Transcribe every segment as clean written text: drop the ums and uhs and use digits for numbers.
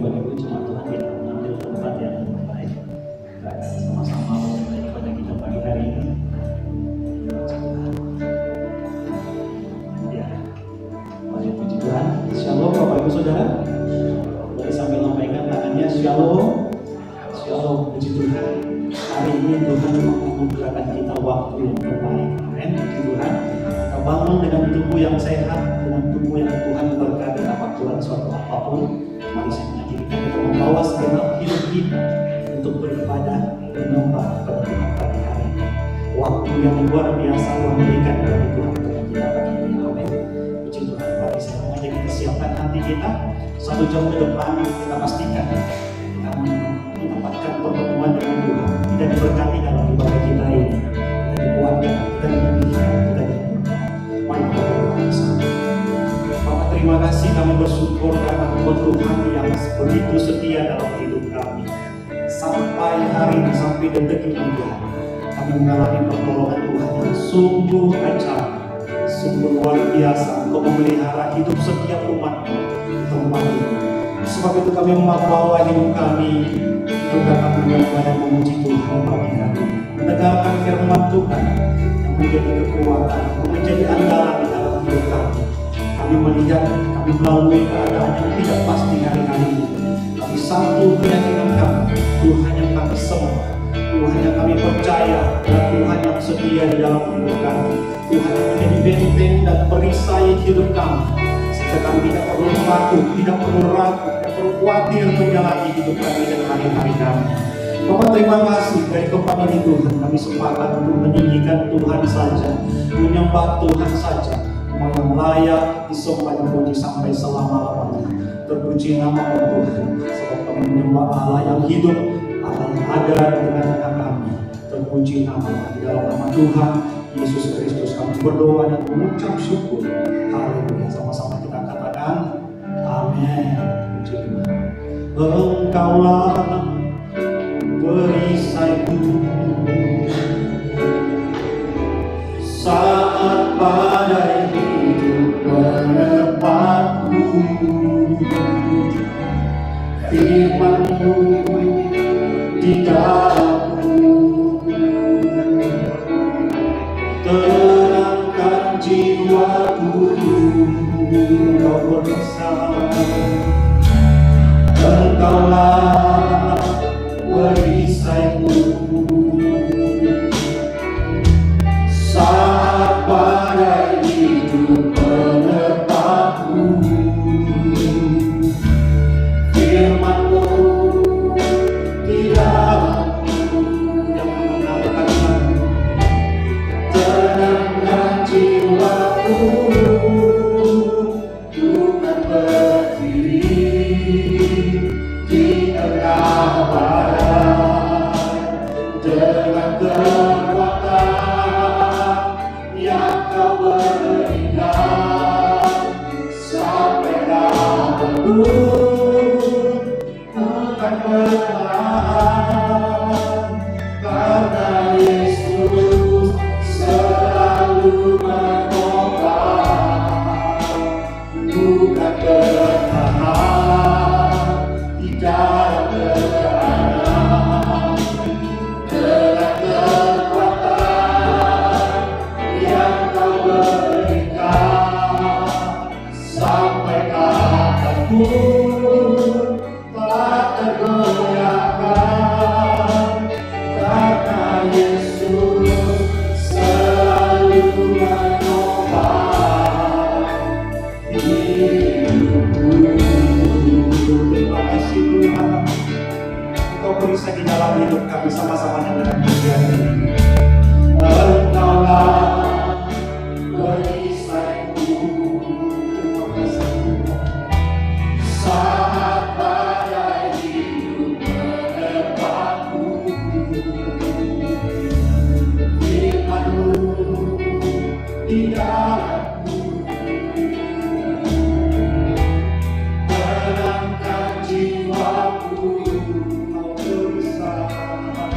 Bapak Ibu, cuma Tuhan kita mengambil tempat yang baik. Kita akan sama-sama berdoa kepada kita pagi hari ini. Ya, mari puji Tuhan. Shalom Bapak Ibu Saudara. Boleh sambil lambaikan tangannya. Shalom. Shalom, puji Tuhan. Hari ini Tuhan menganugerahkan kita waktu yang terbaik. Amin. Puji Tuhan. Kita bangun dengan tubuh yang sehat, dengan tubuh yang Tuhan berkati dapat Tuhan suatu apapun. Mari saya mengajak kita membawa segenap hidup kita untuk beribadah, menyembah kepada Tuhan pagi hari ini. Waktu yang luar biasa Tuhan berikan kepada Tuhan untuk kita pagi ini. Amin. Puji Tuhan. Mari saya mengajak kita siapkan hati kita. 1 jam ke depan kita pastikan kita mendapatkan pertemuan dengan Tuhan. Kita diberkati dalam ibadah kita ini. Kita dikuatkan, kita dipulihkan, kita diperlukan. Mari kita berdoa bersama. Bapak, terima kasih, kami bersyukur karena Tuhan yang begitu setia dalam hidup kami. Sampai hari ini, sampai detik ini kami mengalami pertolongan Tuhan yang sungguh ajaib, sungguh luar biasa untuk memelihara hidup setiap umat di tempat ini. Sebab itu kami membawa hidup kami juga kami menyembah dan memuji Tuhan pagi hari ini, mendengarkan firman Tuhan yang menjadi kekuatan, menjadi andalan di dalam hidup kami. Kami melihat, kami melalui keadaan yang tidak pasti hari-hari ini. Tapi satu keyakinan kami, Tuhan yang kami sembah, Tuhan yang kami percaya, dan Tuhan yang setia di dalam hidup kami. Tuhan yang menjadi benteng dan perisai hidup kami. Sehingga kami tidak perlu takut, tidak perlu ragu, tidak perlu khawatir menjalani hidup kami dan hari-hari kami. Bapak, terima kasih dari tempat ini Tuhan. Kami sepakat untuk meninggikan Tuhan saja, menyembah Tuhan saja. Yang layak disembah dan dipuji sampai selama-lamanya. Terpuji nama Tuhan, sebab kami menyembah Allah yang hidup, Allah yang ada di tengah-tengah kami. Terpuji nama di dalam nama Tuhan Yesus Kristus kami berdoa dan mengucap syukur. Haleluya. Sama-sama kita katakan amin. Puji Tuhan. Engkaulah perisaiku saat badai hidup menerpaku. Firman-Mu di dalamku tenangkan jiwaku. Engkau bersama, Engkaulah perisaiku saat badai hidup menerpaku. Firman-Mu di dalamku yang menenangkan, tenangkan jiwaku. Tuhan berdiri di tengah badai dengan kekuatan yang Kau berikan. Sampai kapanpun bukan bertahan, karena Yesus selalu menopang. Bukan bertahan di dalam tekanan, dengan kekuatan yang Kau berikan. Sampai kapanpun tak tergoyahkan, karena Yesus selalu menopang hidupku. Terima kasih Tuhan, Engkau berisai di dalam hidup kami. Sama-sama dengan pujian ini. Engkaulah perisaiku. Terima kasih Tuhan. Saat badai hidup menerpaku, Firman-Mu di dalamku tenangkan jiwaku. Kau bersama,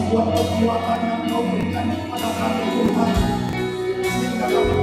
Buat kekuatan yang kau berikan kepada kami Tuhan, sehingga kami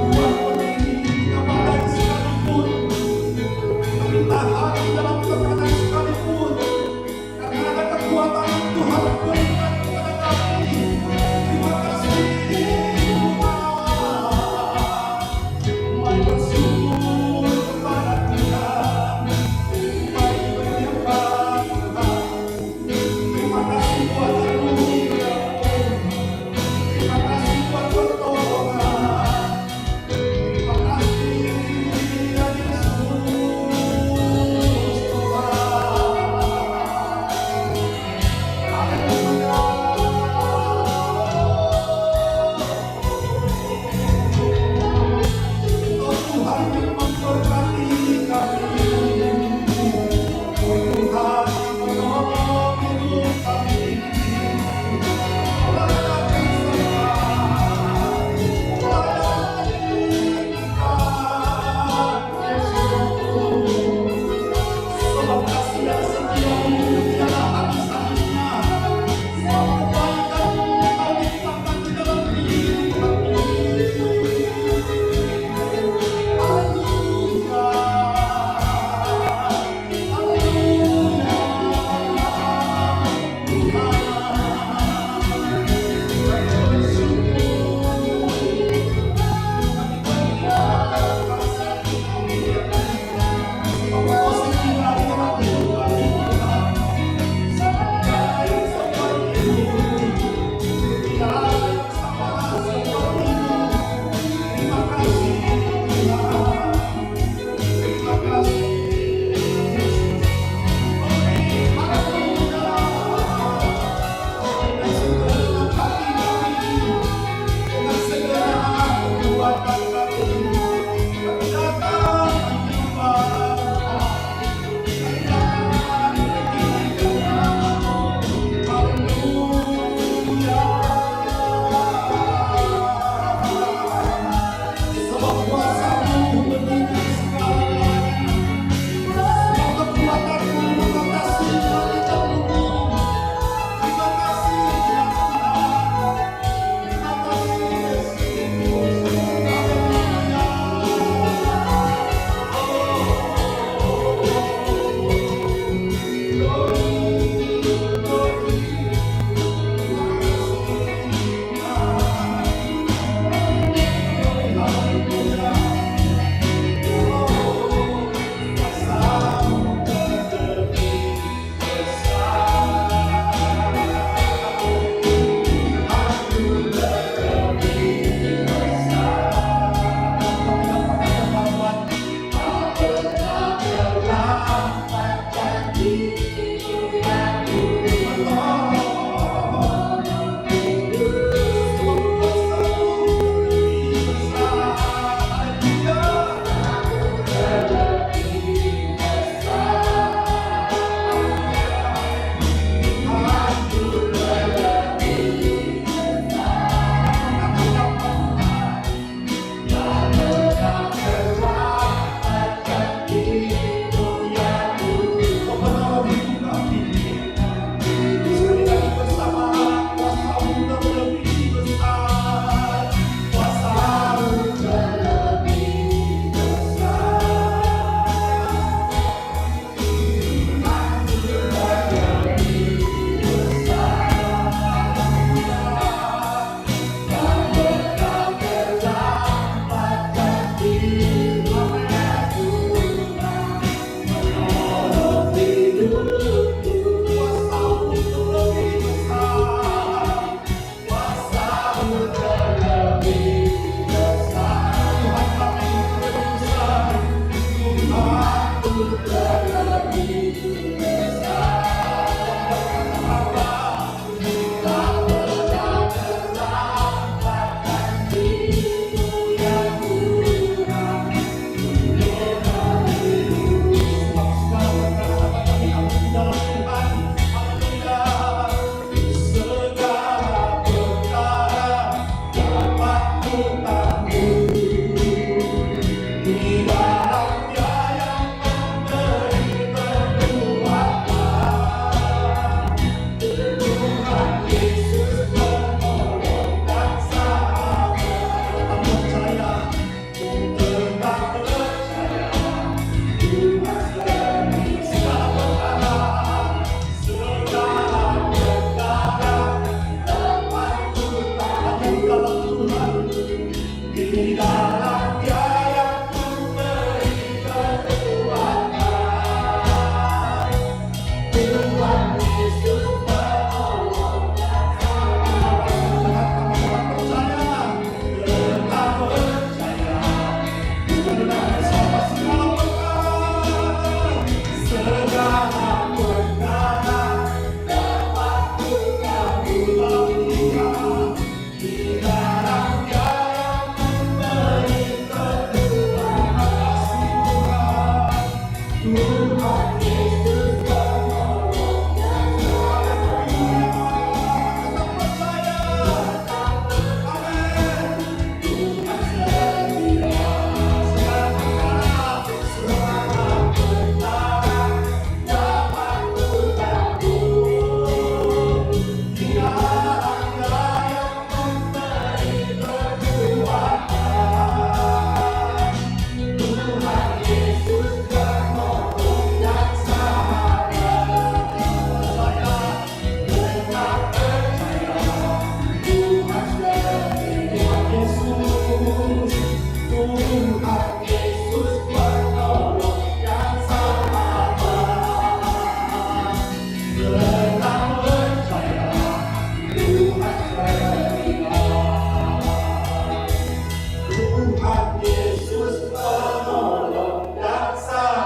Tuhan Yesus penolong dan sahabat.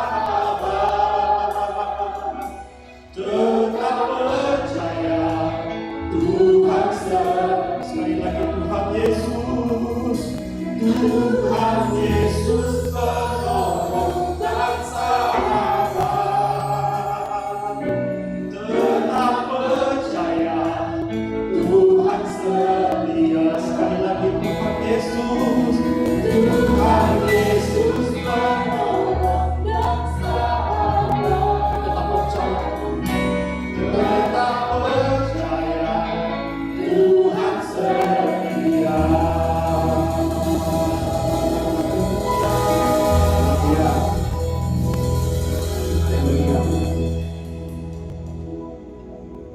Tetap percaya Tuhan sekali lagi Tuhan Yesus, Tuhan Yesus penolong dan sahabat. Tetap percaya Tuhan setia. Sekali lagi Tuhan Yesus, Tuhan Yesus penolong dan sahabat. Tetap percaya, tetap percaya Tuhan setia.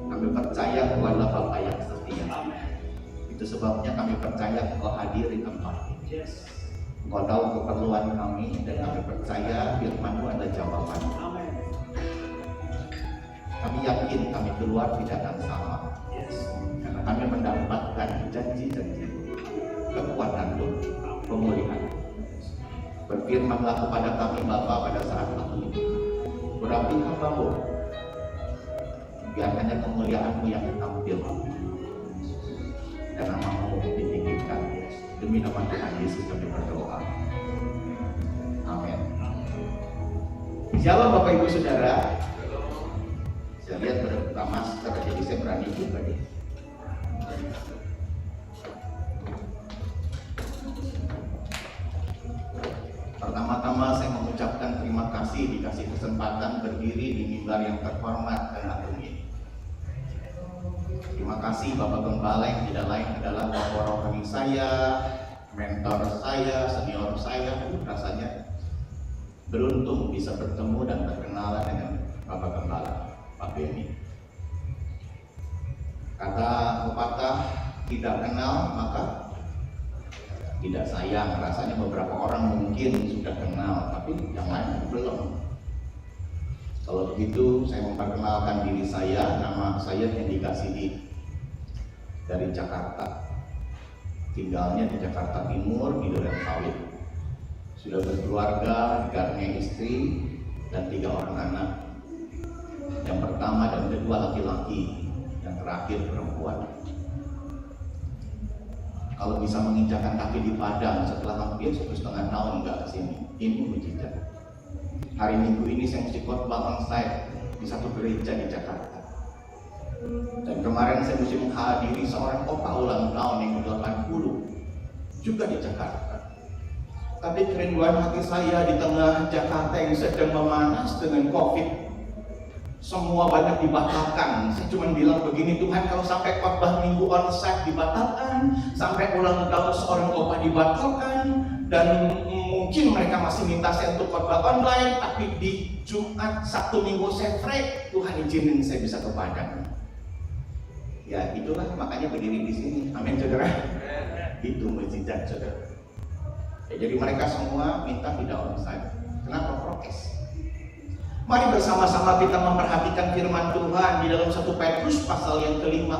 Kami percaya Engkau adalah Bapa yang setia. Itu sebabnya kami percaya Engkau hadir di tempat ini. Engkau tahu keperluan kami dan kami percaya firman-Mu adalah jawaban. Kami yakin kami keluar tidak akan sama. Karena kami mendapatkan janji-janji, kekuatan-Mu, pemulihan. Berfirmanlah kepada kami Bapa pada saat ini. Berapi hamba-Mu, biar hanya kemuliaan-Mu yang tampil dan nama-Mu ditinggikan. Demi nama Tuhan Yesus kami berdoa. Amin. Shalom Bapak Ibu Saudara. Saya lihat berbuka masker, jadi saya berani juga nih. Pertama-tama saya mengucapkan terima kasih dikasih kesempatan berdiri di mimbar yang terhormat dan agung ini. Terima kasih Bapak Gembala yang tidak lain adalah bapak rohani saya, mentor saya, senior saya. Rasanya beruntung bisa bertemu dan berkenalan dengan Bapak Gembala, Pak Beni. Kata pepatah, tidak kenal maka tidak sayang. Rasanya beberapa orang mungkin sudah kenal, tapi yang lain belum. Kalau begitu, saya memperkenalkan diri saya. Nama saya Hendi Kasidi dari Jakarta. Tinggalnya di Jakarta Timur, di Duren Sawit. Sudah berkeluarga, dikaruniai istri dan 3 orang anak. Yang pertama dan kedua laki-laki, yang terakhir perempuan. Kalau bisa menginjakan kaki di Padang setelah hampir 1,5 tahun nggak kesini, ini mujizat. Hari Minggu ini saya mesti khotbah onsite di satu gereja di Jakarta. Dan kemarin saya mesti menghadiri seorang opa ulang tahun yang ke-80 juga di Jakarta. Tapi kerinduan hati saya di tengah Jakarta yang sedang memanas dengan COVID, semua banyak dibatalkan. Saya cuma bilang begini, Tuhan, kalau sampai khotbah minggu onsite dibatalkan, sampai ulang tahun seorang opa dibatalkan, dan mungkin mereka masih minta saya untuk khotbah online, tapi di Jumat, Sabtu, Minggu saya free, Tuhan izinin saya bisa ke Padang. Ya itulah makanya berdiri di sini. Amin saudara. Itu mujizat saudara. Ya, jadi mereka semua minta tidak onsite. Kenapa? Prokes. Mari bersama-sama kita memperhatikan firman Tuhan di dalam 1 Petrus pasal yang ke-5.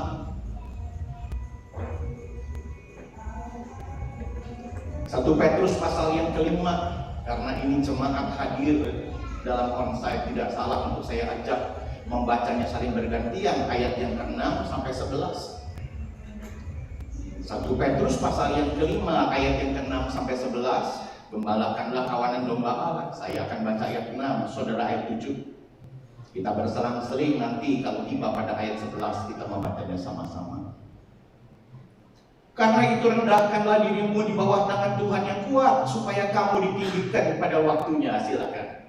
1 Petrus pasal yang ke-5, karena ini jemaat hadir dalam onsite, tidak salah untuk saya ajak membacanya saling bergantian, ayat yang ke-6 sampai 11. 1 Petrus pasal yang ke-5, ayat yang ke-6 sampai 11. Gembalakanlah kawanan domba Allah. Saya akan baca ayat 6, saudara ayat 7. Kita berselang-seling, nanti kalau tiba pada ayat 11 kita membacanya sama-sama. Karena itu rendahkanlah dirimu di bawah tangan Tuhan yang kuat, supaya kamu ditinggikan pada waktunya. Silakan.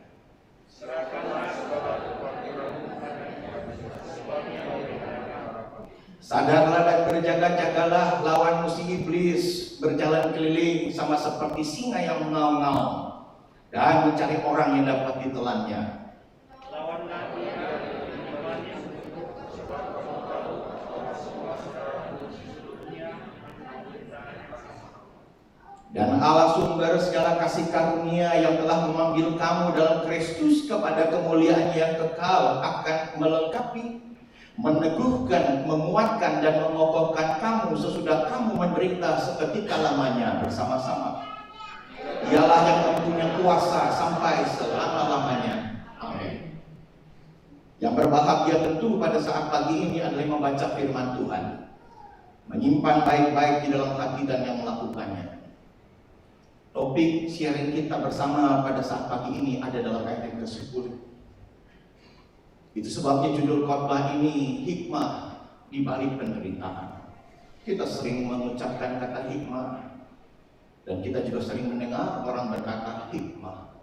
Sadarlah dan berjaga-jagalah, lawan musuh iblis berjalan keliling sama seperti singa yang mengaum-ngaum dan mencari orang yang dapat ditelannya. Dan Allah sumber segala kasih karunia yang telah memanggil kamu dalam Kristus kepada kemuliaan yang kekal akan melengkapi, meneguhkan, menguatkan, dan mengokohkan kamu sesudah kamu menderita seketika lamanya bersama-sama. Dialah yang mempunyai kuasa sampai selama-lamanya. Amin. Yang berbahagia tentu pada saat pagi ini adalah yang membaca firman Tuhan, menyimpan baik-baik di dalam hati dan yang melakukannya. Topik sharing kita bersama pada saat pagi ini ada dalam ayat yang ke-10. Itu sebabnya judul khotbah ini hikmah di balik penderitaan. Kita sering mengucapkan kata hikmah, dan kita juga sering mendengar orang berkata hikmah.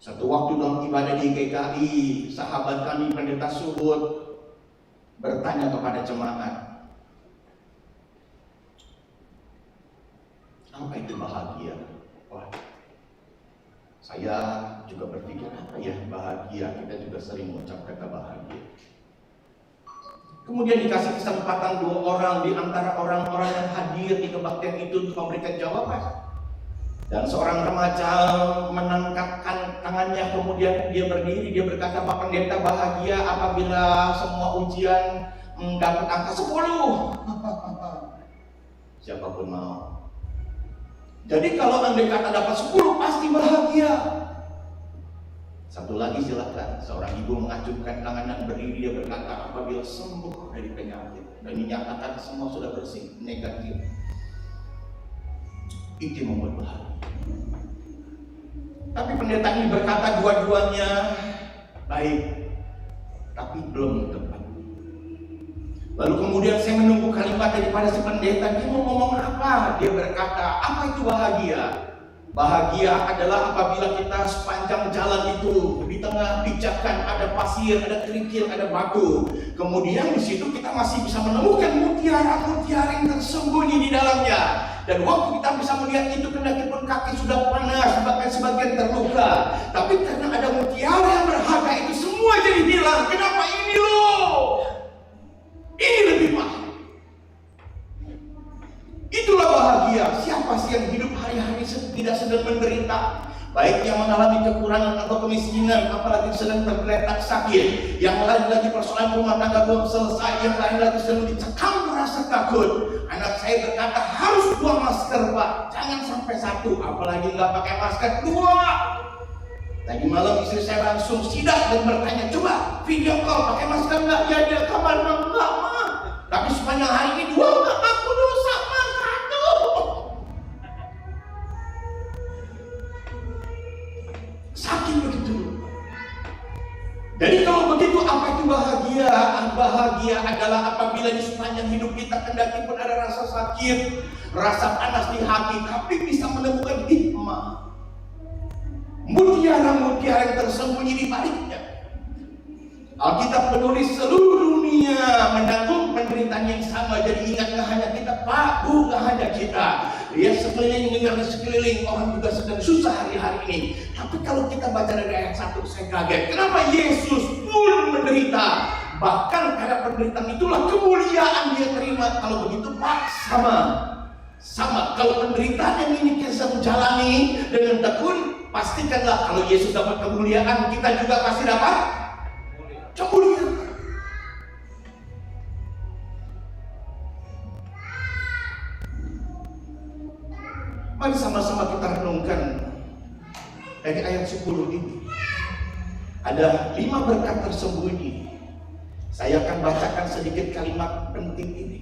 Satu waktu dalam ibadah di GKI, sahabat kami pendeta Suhud bertanya kepada jemaat, apa itu bahagia? Wah, saya juga berpikir apa ya bahagia? Kita juga sering mengucap kata bahagia. Kemudian dikasih kesempatan 2 orang di antara orang-orang yang hadir di kebaktian itu untuk memberikan jawaban. Dan seorang remaja mengangkatkan tangannya, kemudian dia berdiri, dia berkata, Pak Pendeta, bahagia apabila semua ujian dapat angka 10. Siapapun mau. Jadi kalau andai kata dapat 10 pasti bahagia. Satu lagi silakan, seorang ibu mengacungkan tangan dan berdiri, dia berkata apabila sembuh dari penyakit dan dinyatakan semua sudah bersih, negatif, itu membuat bahagia. Tapi pendeta ini berkata dua-duanya baik, tapi belum tepat. Lalu kemudian saya menunggu kalimat daripada si pendeta, dia mau ngomong apa? Dia berkata, apa itu bahagia? Bahagia adalah apabila kita sepanjang jalan itu di tengah pijakan ada pasir, ada kerikil, ada batu. Kemudian di situ kita masih bisa menemukan mutiara-mutiara yang tersembunyi di dalamnya. Dan waktu kita bisa melihat itu, kendati pun kaki sudah panas, bahkan sebagian terluka, tapi karena ada mutiara yang berharga itu semua jadi hilang. Kenapa ini loh? Ini lebih mahal. Itulah bahagia. Siapa sih yang hidup hari-hari tidak sedang menderita? Baik yang mengalami kekurangan atau kemiskinan, apalagi sedang tergeletak sakit. Yang lain lagi persoalan rumah tangga belum selesai. Yang lain lagi sedang dicekam merasa takut. Anak saya berkata harus 2 masker, Pak. Jangan sampai 1, apalagi nggak pakai masker 2. Tadi malam istri saya langsung sidak dan bertanya, coba video call pakai masker nggak? Ya dia kamar enggak, Ma. Tapi sepanjang hari ini 2 aku dosa, Ma. 1. Saking begitu. Jadi kalau begitu apa itu bahagia? Bahagia adalah apabila di sepanjang hidup kita kendati pun ada rasa sakit, rasa panas di hati, tapi bisa menemukan hikmah. Mutiara-mutiara yang tersembunyi di baliknya. Alkitab menulis seluruh dunia menanggung penderitaan yang sama. Jadi ingat, gak hanya kita, Pak, Bu, gak hanya kita. Lihat sekeliling, dengar di sekeliling, orang juga sedang susah hari-hari ini. Tapi kalau kita baca dari ayat 1, saya kaget. Kenapa Yesus pun menderita? Bahkan karena penderitaan itulah kemuliaan dia terima. Kalau begitu, Pak, sama. Kalau penderitaan yang ini kita jalani dengan tekun, pastikanlah kalau Yesus dapat kemuliaan, kita juga pasti dapat kemuliaan. Mari sama-sama kita renungkan dari ayat 10 ini. Ada 5 berkat tersembunyi. Saya akan bacakan sedikit kalimat penting ini.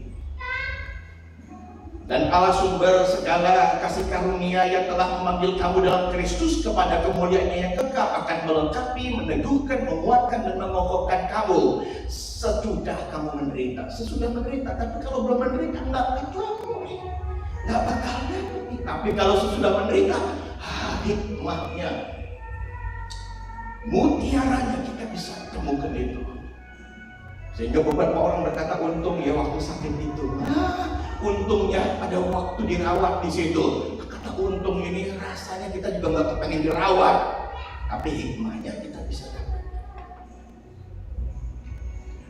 Dan Allah sumber segala kasih karunia yang telah memanggil kamu dalam Kristus kepada kemuliaan yang kekal akan melengkapi, meneguhkan, menguatkan, dan mengokohkan kamu sesudah kamu menderita. Sesudah menderita, tapi kalau belum menderita nggak ketemu, nggak bakal dapat. Tapi kalau sesudah menderita, hikmahnya, mutiaranya kita bisa temukan itu. Sehingga beberapa orang berkata, untung ya waktu sakit itu. Untungnya ada waktu dirawat di situ. Kata untung ini rasanya kita juga nggak kepengen dirawat, tapi hikmahnya kita bisa dapat.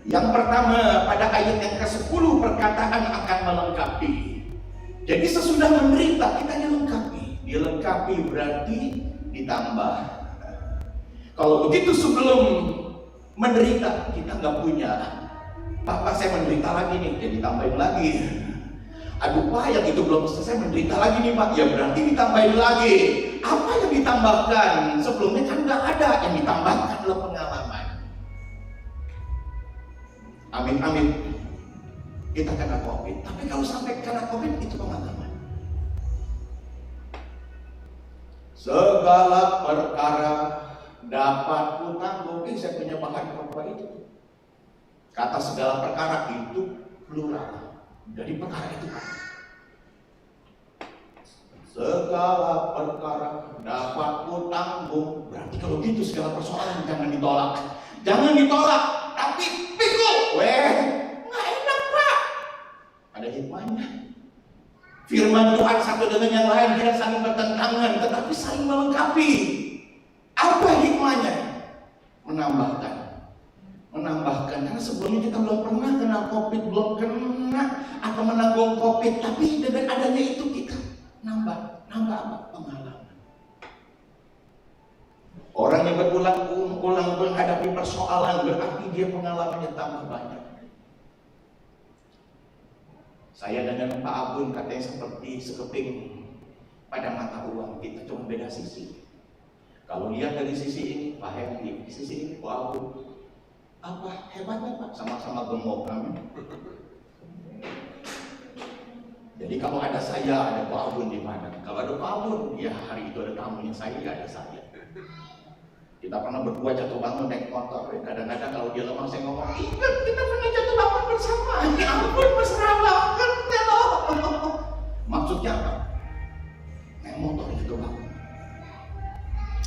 Yang pertama, pada ayat yang ke-10 perkataan akan melengkapi. Jadi sesudah menderita kita dilengkapi. Dilengkapi berarti ditambah. Kalau begitu sebelum menderita kita nggak punya. Papa saya menderita lagi nih, jadi tambahin lagi. Aduh Pak, yang itu belum selesai menderita lagi nih Pak. Ya berarti ditambahin lagi. Apa yang ditambahkan? Sebelumnya kan nggak ada. Yang ditambahkan adalah pengalaman. Amin. Kita kena COVID. Tapi kalau sampai kena COVID itu pengalaman. Segala perkara dapat ku tanggung. Saya punya bahan khotbah itu. Kata segala perkara itu plural. Dari perkara itu kan. Segala perkara dapat ku tanggung. Berarti kalau gitu segala persoalan jangan ditolak. Jangan ditolak, tapi pikul. Nggak enak Pak. Ada hikmahnya. Firman Tuhan satu dengan yang lain tidak saling bertentangan, tetapi saling melengkapi. Apa hikmahnya? Menambahkan, karena sebelumnya kita belum pernah kena COVID, belum kena atau menanggung COVID, tapi dengan adanya itu kita nambah apa? Pengalaman. Orang yang berulang-ulang menghadapi persoalan berarti dia pengalamannya tambah banyak. Saya dengan Pak Abun katanya seperti sekeping pada mata uang, kita cuma beda sisi. Kalau lihat dari sisi ini, Pak Hendy, di sisi ini Pak Abun. Apa hebatnya Pak? Sama-sama gemuk kami. Jadi kalau ada saya, ada Pak Abun di mana? Kalau ada Pak Abun, ya hari itu ada tamunya saya, ada saya. Kita pernah berdua jatuh bangun naik motor. Kadang-kadang kalau dia lemah saya ngomong, ingat kita pernah jatuh bangun bersama. Ya ampun, mesra banget loh. Maksudnya apa? Naik motor jatuh bangun.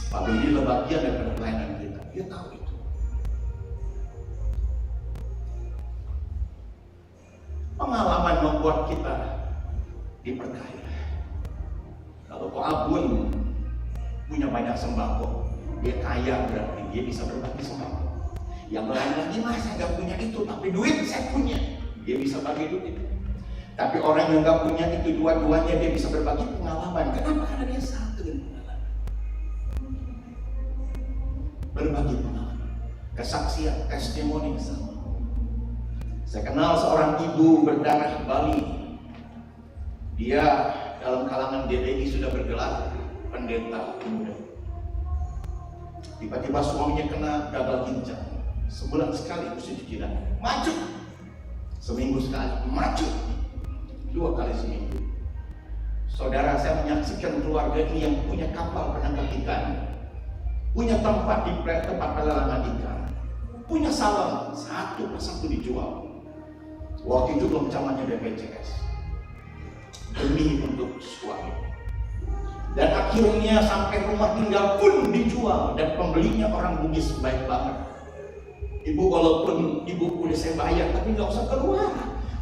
Pak Beni adalah bagian daripada pelayanan kita. Dia tahu itu. Pengalaman membuat kita diperkaya. Kalau Pak Abun punya banyak sembako, dia kaya berarti dia bisa berbagi sembako. Yang lain lagi saya nggak punya itu, tapi duit saya punya, dia bisa bagi duit. Tapi orang yang nggak punya itu dua-duanya dia bisa berbagi pengalaman. Kenapa? Karena dia satu dengan pengalaman. Berbagi pengalaman, kesaksian, testimoni sama. Saya kenal seorang ibu berdarah Bali. Dia dalam kalangan DPI sudah bergelar pendeta muda. Tiba-tiba suaminya kena gagal ginjal. Sebulan sekali mesti cuci darah. Maju. Seminggu sekali. Maju. 2 kali seminggu. Saudara, saya menyaksikan keluarga ini yang punya kapal penangkap ikan. Punya tempat di tempat pelelangan ikan. Punya salon. Satu persatu dijual. Waktu itu belum zamannya BPJS. Demi untuk suami. Dan akhirnya sampai rumah tinggal pun dijual. Dan pembelinya orang Bugis baik banget. Ibu, walaupun ibu udah saya bayar, tapi nggak usah keluar.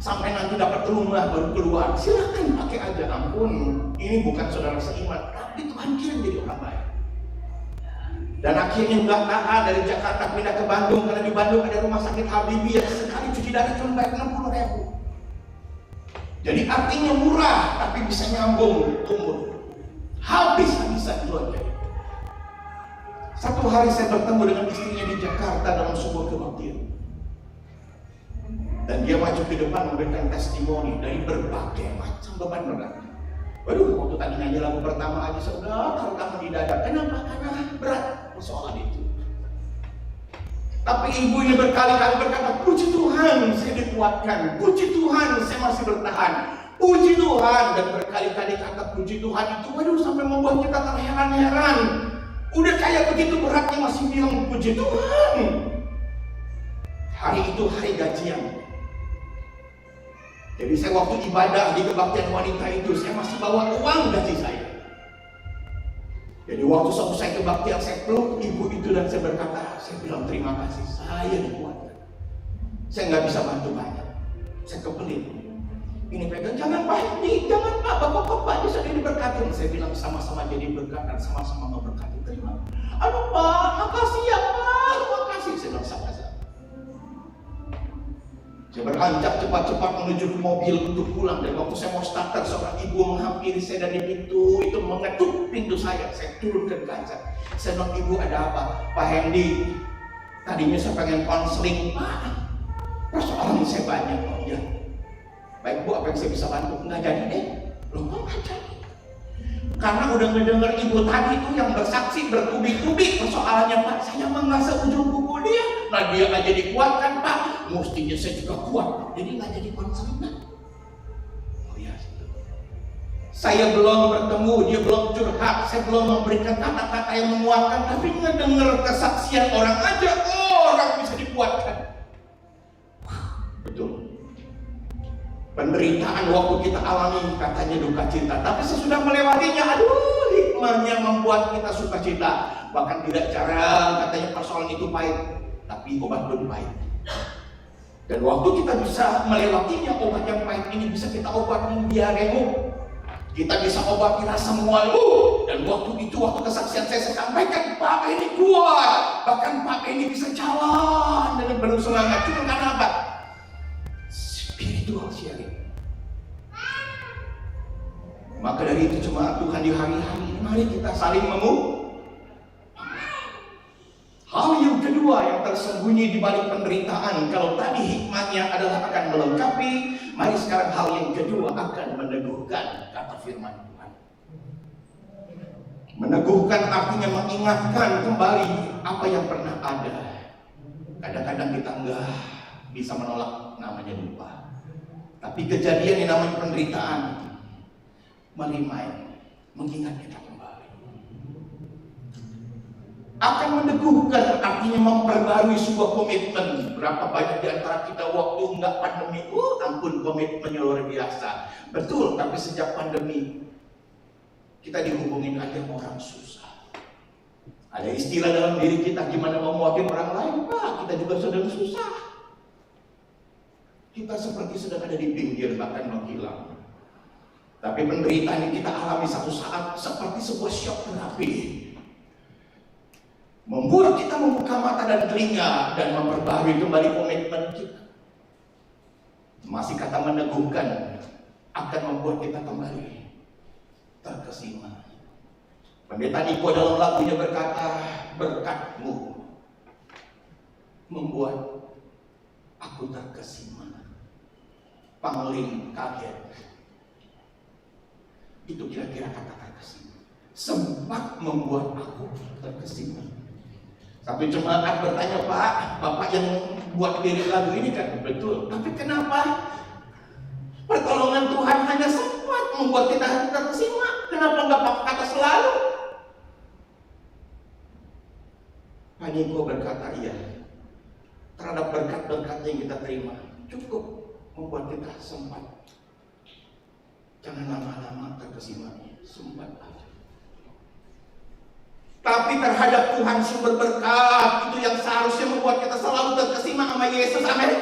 Sampai nanti dapat rumah baru keluar. Silakan pakai aja. Ampun, ini bukan saudara seiman, tapi Tuhan kirim jadi orang baik. Dan akhirnya nggak tahan dari Jakarta pindah ke Bandung, karena di Bandung ada rumah sakit Habibie yang sekali cuci darah cuma bayar 60.000. Jadi artinya murah, tapi bisa nyambung umur. Habis-habisan keluarga. Satu hari saya bertemu dengan istrinya di Jakarta dalam sebuah kebaktian. Dan dia maju ke depan memberikan testimoni dari berbagai macam beban berat. Waduh, waktu tadi nyanyi lagu pertama aja sudah taruh kamu di dada. Kenapa? Karena berat persoalan itu. Tapi ibu ini berkali-kali berkata, puji Tuhan saya dikuatkan, puji Tuhan saya masih bertahan, puji Tuhan. Dan berkali-kali kata puji Tuhan itu, waduh, sampai membuat kita terheran-heran. Udah kayak begitu beratnya masih bilang puji Tuhan. Hari itu hari gajian. Jadi saya waktu ibadah di kebaktian wanita itu, saya masih bawa uang gaji saya. Jadi waktu selesai kebaktian, saya peluk ibu itu dan saya berkata, saya bilang terima kasih, saya dikuatkan. Saya nggak bisa bantu banyak, saya kepelit. Ini pegang, jangan Pak Hendy, jangan Pak, Bapak bisa jadi diberkati. Saya bilang sama-sama jadi berkat dan sama-sama memberkati. Terima. Aduh Pak, makasih ya Pak, makasih. Saya bilang sama-sama. Saya beranjak cepat-cepat menuju ke mobil untuk pulang. Dan waktu saya mau starter, seorang ibu menghampiri saya dari pintu, itu mengetuk pintu saya. Saya turunkan kaca. Saya bilang, ibu ada apa? Pak Hendy, tadinya saya pengen konseling. Pak, persoalan saya banyak. Oh ya. Baik Bu, apa yang saya bisa bantu? Nggak jadi deh. Loh kok nggak jadi? Karena udah ngedenger ibu tadi tuh yang bersaksi bertubi-tubi persoalannya, Pak, saya merasa ujung kuku dia. Nah dia nggak jadi kuat kan Pak? Mestinya saya juga kuat. Jadi nggak jadi konseling. Oh ya, saya belum bertemu, dia belum curhat, saya belum memberikan kata-kata yang menguatkan, tapi ngedenger kesaksian orang aja, orang bisa dikuatkan. Betul. Penderitaan waktu kita alami katanya duka cita, tapi sesudah melewatinya, aduh, hikmahnya membuat kita suka cita. Bahkan tidak jarang katanya persoalan itu pahit, tapi obat pun pahit. Dan waktu kita bisa melewatinya, obat yang pahit ini bisa kita obatin diaremu. Kita bisa obati rasa mual. Dan waktu itu, waktu kesaksian saya sampaikan, Pak ini kuat, bahkan Pak ini bisa jalan dengan penuh semangat. Cuma karena apa? Spiritual sharing. Maka dari itu cuma Tuhan di hari-hari ini, mari kita saling Hal yang kedua yang tersembunyi di balik penderitaan, kalau tadi hikmatnya adalah akan melengkapi, mari sekarang hal yang kedua akan meneguhkan, kata firman Tuhan. Meneguhkan artinya mengingatkan kembali apa yang pernah ada. Kadang-kadang kita enggak bisa menolak namanya lupa. Tapi kejadian yang namanya penderitaan mengingat kita kembali. Akan meneguhkan artinya memperbarui sebuah komitmen. Berapa banyak di antara kita waktu enggak pandemi, ampun komitmennya luar biasa. Betul, tapi sejak pandemi kita dihubungin aja orang susah. Ada istilah dalam diri kita, gimana mau mewakili orang lain, Pak, kita juga sedang susah. Kita seperti sedang ada di pinggir bahkan menghilang. Tapi penderitaan yang kita alami satu saat seperti sebuah shock terapi, membuat kita membuka mata dan telinga dan memperbarui kembali komitmen kita. Masih kata meneguhkan akan membuat kita kembali terkesima. Pendeta Niko dalam lagunya berkata, berkat-Mu membuat aku terkesima. Paling kaget. Itu kira-kira kata terkesima. Sempat membuat aku terkesima. Tapi jemaat bertanya, Pak, Bapak yang buat lirik lagu ini kan betul. Tapi kenapa pertolongan Tuhan hanya sempat membuat kita terkesima? Kenapa nggak pakai kata selalu? Pak Niko berkata, iya, terhadap berkat-berkat yang kita terima cukup membuat kita sempat. Jangan lama-lama terkesima, sempat aja. Tapi terhadap Tuhan sumber berkat, itu yang seharusnya membuat kita selalu terkesima sama Yesus, amin.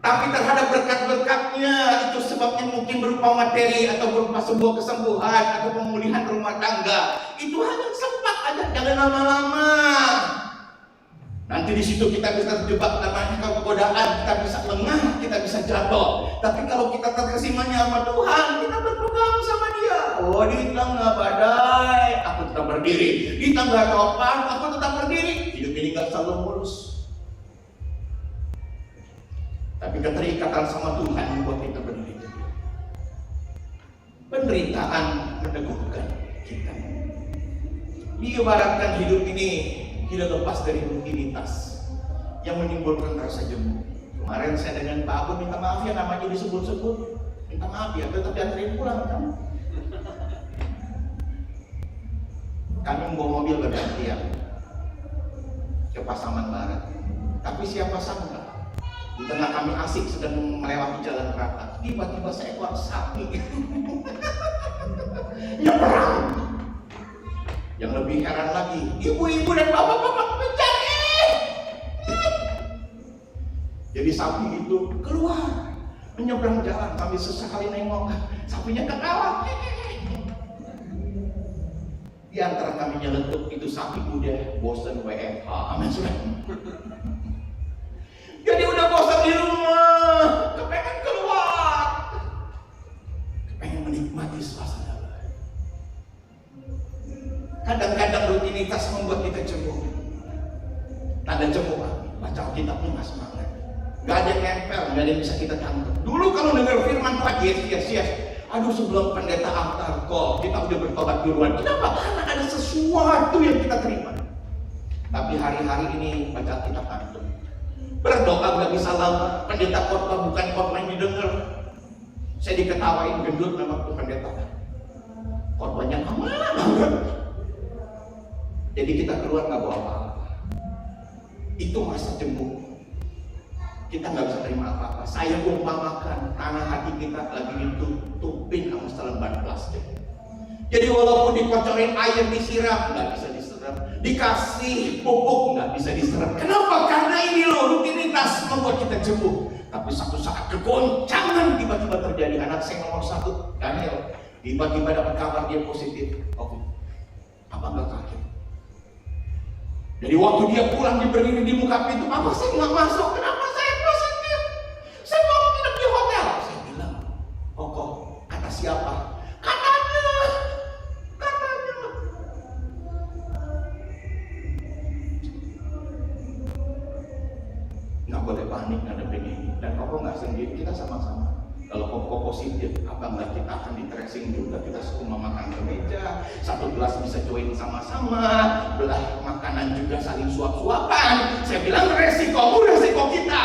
Tapi terhadap berkat-berkatnya, itu sebabnya mungkin berupa materi atau berupa sebuah kesembuhan atau pemulihan rumah tangga, itu hanya sempat aja, jangan lama-lama. Nanti di situ kita bisa terjebak namanya kegodaan, kita bisa lengah, kita bisa jatuh. Tapi kalau kita terkesimanya sama Tuhan, kita berpegang sama Dia. Oh, di tengah badai, aku tetap berdiri. Di tengah topan, aku tetap berdiri. Hidup ini gak selalu mulus. Tapi keterikatan sama Tuhan membuat kita berdiri. Penderitaan meneguhkan kita. Diibaratkan hidup ini tidak lepas dari rutinitas yang menimbulkan rasa jenuh. Kemarin saya dengan Pak Abu minta maaf ya, namanya disebut-sebut, minta maaf ya, tetap dianterin pulang kan. Kami membawa mobil bergantian ke Pasaman Barat, tapi siapa sangka di tengah kami asik sedang melewati jalan rata, tiba-tiba seekor sapi ya perang. Yang lebih heran lagi, ibu-ibu dan bapak-bapak mencari. Jadi sapi itu keluar menyeberang jalan. Kami sesekali nengok, sapinya ketawa. Di antara kami nyeletuk, itu sapi udah bosan WFH. Amin sudah. Jadi udah bosan di rumah, kepengen keluar, kepengen menikmati suasana. Kadang-kadang rutinitas membuat kita jenuh. Tanda jenuh, baca Alkitabnya nggak semangat. Gak ada yang nempel, gak ada yang bisa kita tangkap. Dulu kalau dengar firman Tuhan, yes. Aduh, sebelum pendeta antar kok, kita udah bertobat duluan. Kenapa? Karena ada sesuatu yang kita terima. Tapi hari-hari ini baca kita kantor. Berdoa gak bisa lama, pendeta khotbah bukan khotbah yang didengar. Saya diketawain, gendut memang tuh pendeta. Khotbahnya lama banget. Jadi kita keluar gak bawa apa-apa. Itu masa cemburu. Kita nggak bisa terima apa-apa. Saya umpamakan tanah hati kita lagi ditutupin sama selembar plastik. Jadi walaupun dikocorin air disiram, nggak bisa diserap. Dikasih pupuk, nggak bisa diserap. Kenapa? Karena ini loh, rutinitas membuat kita cemburu. Tapi satu saat kegoncangan tiba-tiba terjadi. Anak saya nomor 1, Daniel, tiba-tiba dapat kabar dia positif COVID. Apa nggak kaget? Jadi waktu dia pulang, dia berdiri di muka pintu, apa saya nggak masuk? Kenapa saya positif? Saya mau hidup di hotel. Saya bilang, kok kata siapa? Katanya. Nggak boleh panik ngadepin ini. Dan kok nggak sendiri, kita sama-sama. Kalau kok positif, apa nggak kita akan di tracing juga? Kita semua makan ke meja, satu gelas bisa join sama-sama, belah makanan juga saling suap-suapan. Saya bilang resiko kita.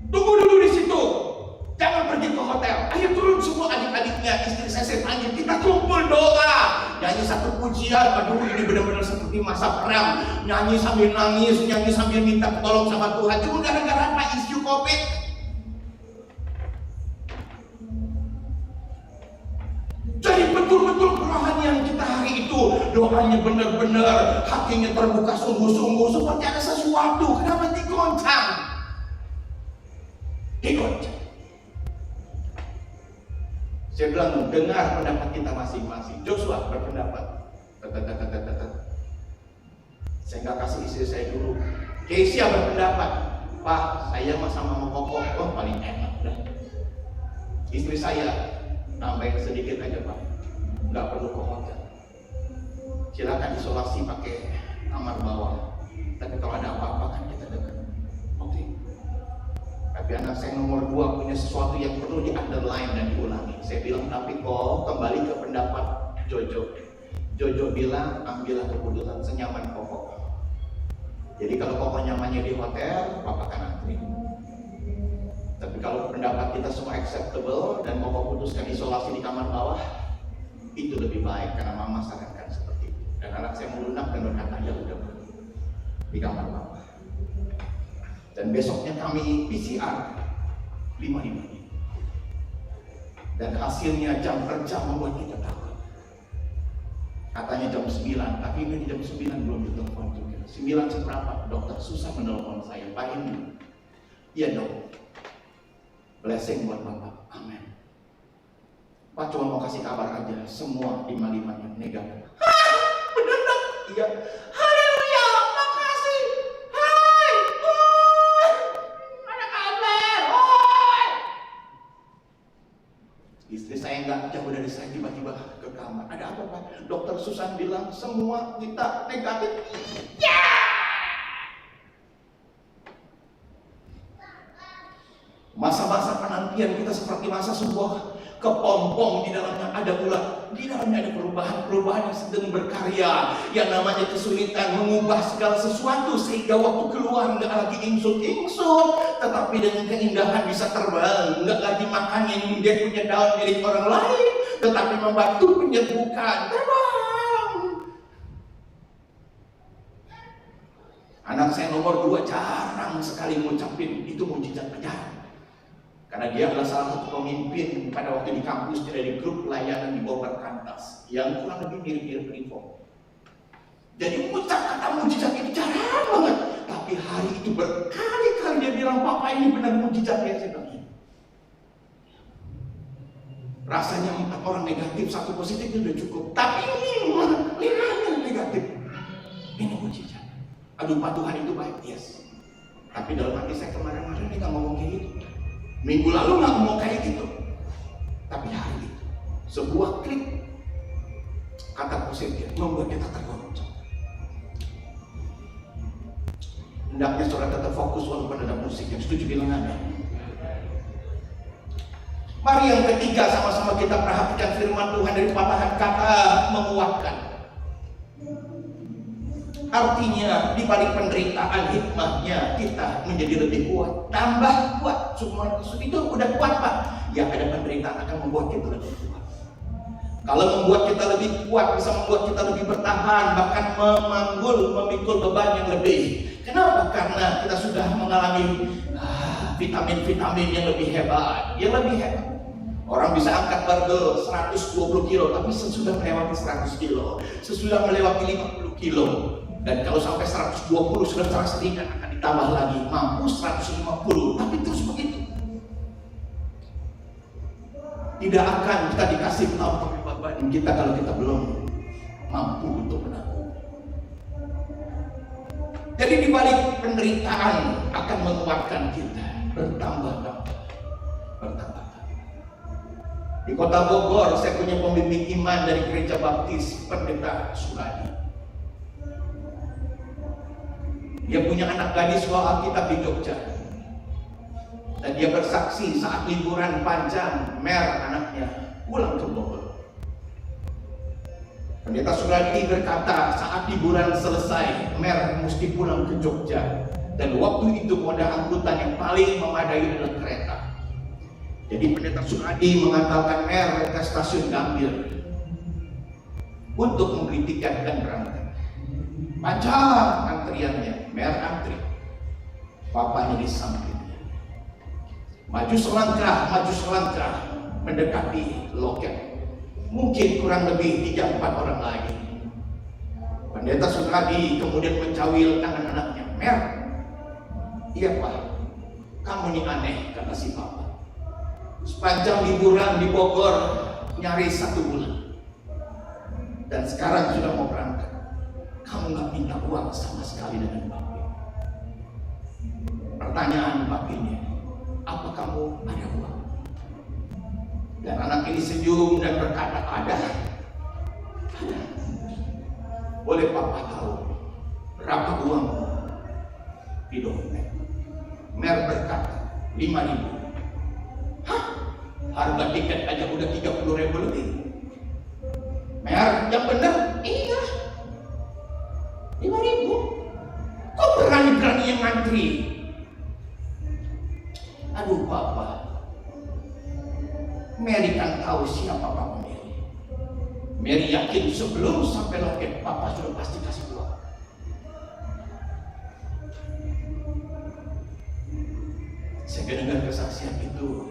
Tunggu dulu di situ, jangan pergi ke hotel. Ayo turun semua adik-adiknya, istri saya panggil, kita kumpul doa, nyanyi satu pujian. Aduh, ini benar-benar seperti masa perang, nyanyi sambil nangis, nyanyi sambil minta tolong sama Tuhan. Cuma gara-gara apa? Isu COVID. Jadi betul-betul kerohanian kita hari itu, doanya benar-benar, hatinya terbuka sungguh-sungguh, seperti ada sesuatu. Kenapa digoncang? Saya bilang, dengar pendapat kita masing-masing. Joshua berpendapat, saya nggak kasih istri saya dulu. Keisha berpendapat, Pak, saya sama Koko, paling enak dah. Istri saya nambahin sedikit aja, Pak, nggak perlu ke hotel. Silakan isolasi pakai kamar bawah. Tapi kalau ada apa-apa kan kita dekat. Oke. Tapi anak saya nomor 2 punya sesuatu yang perlu di underline dan diulangi. Saya bilang, tapi kok kembali ke pendapat Jojo. Jojo bilang, ambillah keputusan senyaman Koko. Jadi kalau Koko nyamannya di hotel, Papa kan antri. Tapi kalau pendapat kita semua acceptable dan Koko putuskan isolasi di kamar bawah, itu lebih baik karena Mama sarankan seperti itu. Dan anak saya melunak dan berkata, ya udah di kamar bawah. Dan besoknya kami PCR 5 menit. Dan hasilnya jam kerja membuat kita takut. Katanya jam 9, tapi ini jam 9 belum ditelepon juga. 9 seberapa, dokter susah menelpon saya. Pak ini, iya dok. Blessing buat Bapak, amin. Pak cuma mau kasih kabar aja, semua 5-5-nya negatif. Bener dong? Iya. Haleluya, makasih. Hai, ada kabar. Istri saya nggak jauh dari saya, tiba-tiba ke kamar. Ada apa, Pak? Dokter Susan bilang semua kita negatif. Ya! Masa-masa penantian kita seperti masa sebuah kepompong, di dalamnya ada ulat, di dalamnya ada perubahan yang sedang berkarya, yang namanya kesulitan mengubah segala sesuatu sehingga waktu keluar nggak lagi ingsut-ingsut, tetapi dengan keindahan bisa terbang, nggak lagi makan yang dia punya daun milik orang lain, tetapi membantu penyembuhan, terbang. Anak saya nomor 2 jarang sekali ngucapin itu mujizat jarang. Karena dia adalah salah satu pemimpin pada waktu di kampus, dia dari grup pelayanan di bawah Kantas yang kurang lebih mirip-mirip Rivo. Jadi mengucap kata mujizat itu jarang banget. Tapi hari itu berkali-kali dia bilang, Papa ini benar mujizat ya. Saya bilang, rasanya 4 orang negatif, 1 positif itu udah cukup. Tapi ini 5 negatif. Ini mujizat. Aduh Pak, Tuhan itu baik, yes. Tapi dalam hati saya kemarin-kemarin dia nggak ngomong kayak gitu. Minggu lalu nggak mau kayak gitu, tapi hari itu sebuah klik kata positif membuat kita tergoncang. Hendaknya saudara tetap fokus walaupun ada musik. Yang setuju bilang amin. Mari yang ketiga sama-sama kita perhatikan firman Tuhan dari patahan kata menguatkan. Artinya di balik penderitaan hikmahnya kita menjadi lebih kuat, tambah kuat. Semua itu udah kuat Pak. Ya ada penderitaan akan membuat kita lebih kuat. Kalau membuat kita lebih kuat, bisa membuat kita lebih bertahan, bahkan memikul beban yang lebih. Kenapa? Karena kita sudah mengalami vitamin-vitamin yang lebih hebat, Orang bisa angkat barbel 120 kilo, tapi sesudah melewati 100 kilo, sesudah melewati 50 kilo, dan kalau sampai 120 sudah terasa ringan, akan ditambah lagi, mampu 150, tapi terus begitu. Tidak akan kita dikasih melampaui beban kita kalau kita belum mampu untuk menanggung. Jadi di balik penderitaan akan menguatkan kita bertambah. Di kota Bogor saya punya pembimbing iman dari Gereja Baptis Pendeta Suradi. Dia punya anak gadis sekolah Alkitab di Jogja. Dan dia bersaksi saat liburan panjang, anaknya pulang ke Bogor. Pendeta Suradi berkata saat liburan selesai, mesti pulang ke Jogja. Dan waktu itu moda angkutan yang paling memadai adalah kereta. Jadi Pendeta Suradi mengantarkan ke stasiun Gambir untuk membeli tiket dan berangkat. Panjang antriannya, antri. Papanya di sampingnya. Maju selangkah mendekati loket. Mungkin kurang lebih 3-4 orang lagi. Pendeta Suradi kemudian mencawil anak-anaknya. Iya Pak, kamu ini aneh, kata si Papa. Sepanjang liburan di Bogor nyaris 1 bulan, dan sekarang sudah mau berangkat, kamu nggak minta uang sama sekali dengan Papi. Pertanyaan Papinya, apa kamu ada uang? Dan anak ini senyum dan berkata, ada. Boleh Papa tahu berapa uang di dompet? Berkata 5.000. Harga tiket aja udah 30.000 lebih. Yang benar? Iya, 5.000. Kok berani-berani yang ngantri? Aduh Papa, Mary kan tahu siapa Papa Mary. Mary yakin sebelum sampai loket Papa sudah pasti kasih uang. Saya dengar kesaksian itu,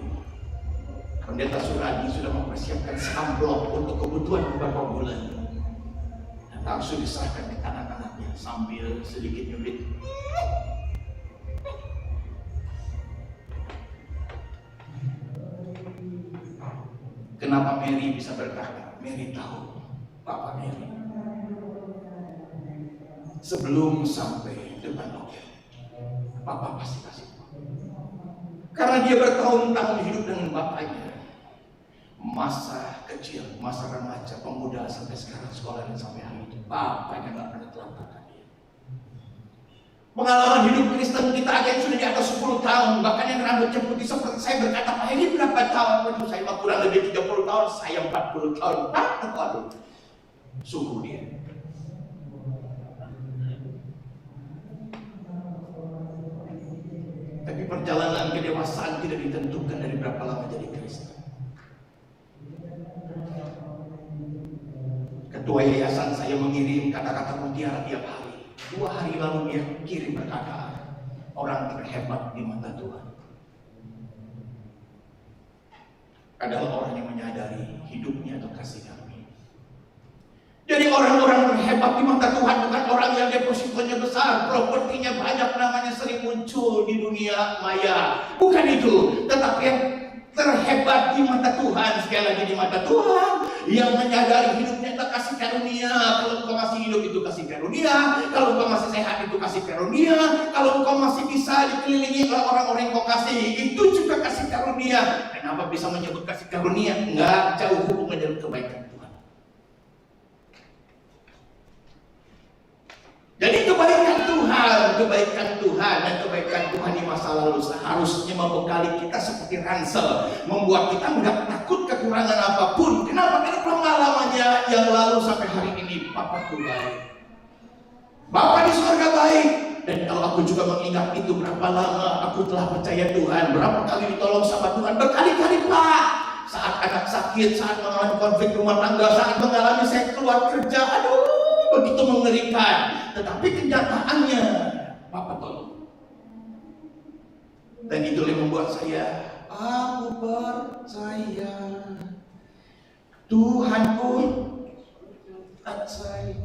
Pendeta Suradi sudah mempersiapkan amplop untuk kebutuhan beberapa bulan, dan langsung diserahkan ke anak-anaknya sambil sedikit nyubit. Kenapa Mary bisa berkata? Mary tahu Papa Mary sebelum sampai depan loket, Papa pasti kasih uang. Karena dia bertahun-tahun hidup dengan bapaknya. Masa kecil, masa remaja, pemuda sampai sekarang sekolah dan sampai hari itu, bapaknya nggak pernah telantarkan dia. Pengalaman hidup Kristen kita aja yang sudah di atas 10 tahun, bahkan yang rambutnya putih seperti saya berkata, Pak ini berapa tahun? Waduh, saya kurang lebih 30 tahun, saya 40 tahun. Waduh, sungguh dia. Tapi perjalanan kedewasaan tidak ditentukan dari berapa lama jadi Kristen. Ketua yayasan saya mengirim kata-kata mutiara tiap hari. 2 hari lalu dia kirim perkataan orang terhebat di mata Tuhan adalah orang yang menyadari hidupnya atau kasih karunia. Jadi orang-orang terhebat di mata Tuhan bukan orang yang depositonya besar, propertinya banyak, namanya sering muncul di dunia maya. Bukan itu, tetapi yang terhebat di mata Tuhan, sekali lagi di mata Tuhan, yang menyadari hidupnya adalah kasih karunia. Kalau engkau masih hidup itu kasih karunia, kalau engkau masih sehat itu kasih karunia, kalau engkau masih bisa dikelilingi oleh orang-orang yang kau kasih, itu juga kasih karunia. Kenapa bisa menyebut kasih karunia? Enggak jauh hubungannya dengan kebaikan Tuhan. Jadi kebaikan Tuhan kebaikan Tuhan, dan kebaikan Tuhan di masa lalu seharusnya membekali kita seperti ransel, membuat kita nggak takut kekurangan apapun. Kenapa? Karena pengalamannya yang lalu sampai hari ini, Papa tuh baik, Bapa di surga baik. Dan kalau aku juga mengingat itu, berapa lama aku telah percaya Tuhan, berapa kali ditolong sama Tuhan, berkali-kali Pak. Saat anak sakit, saat mengalami konflik rumah tangga, saat mengalami saya keluar kerja, aduh, begitu mengerikan. Tetapi kenyataannya, Bapak tolong. Dan itu yang membuat saya, aku percaya Tuhanku tak saya.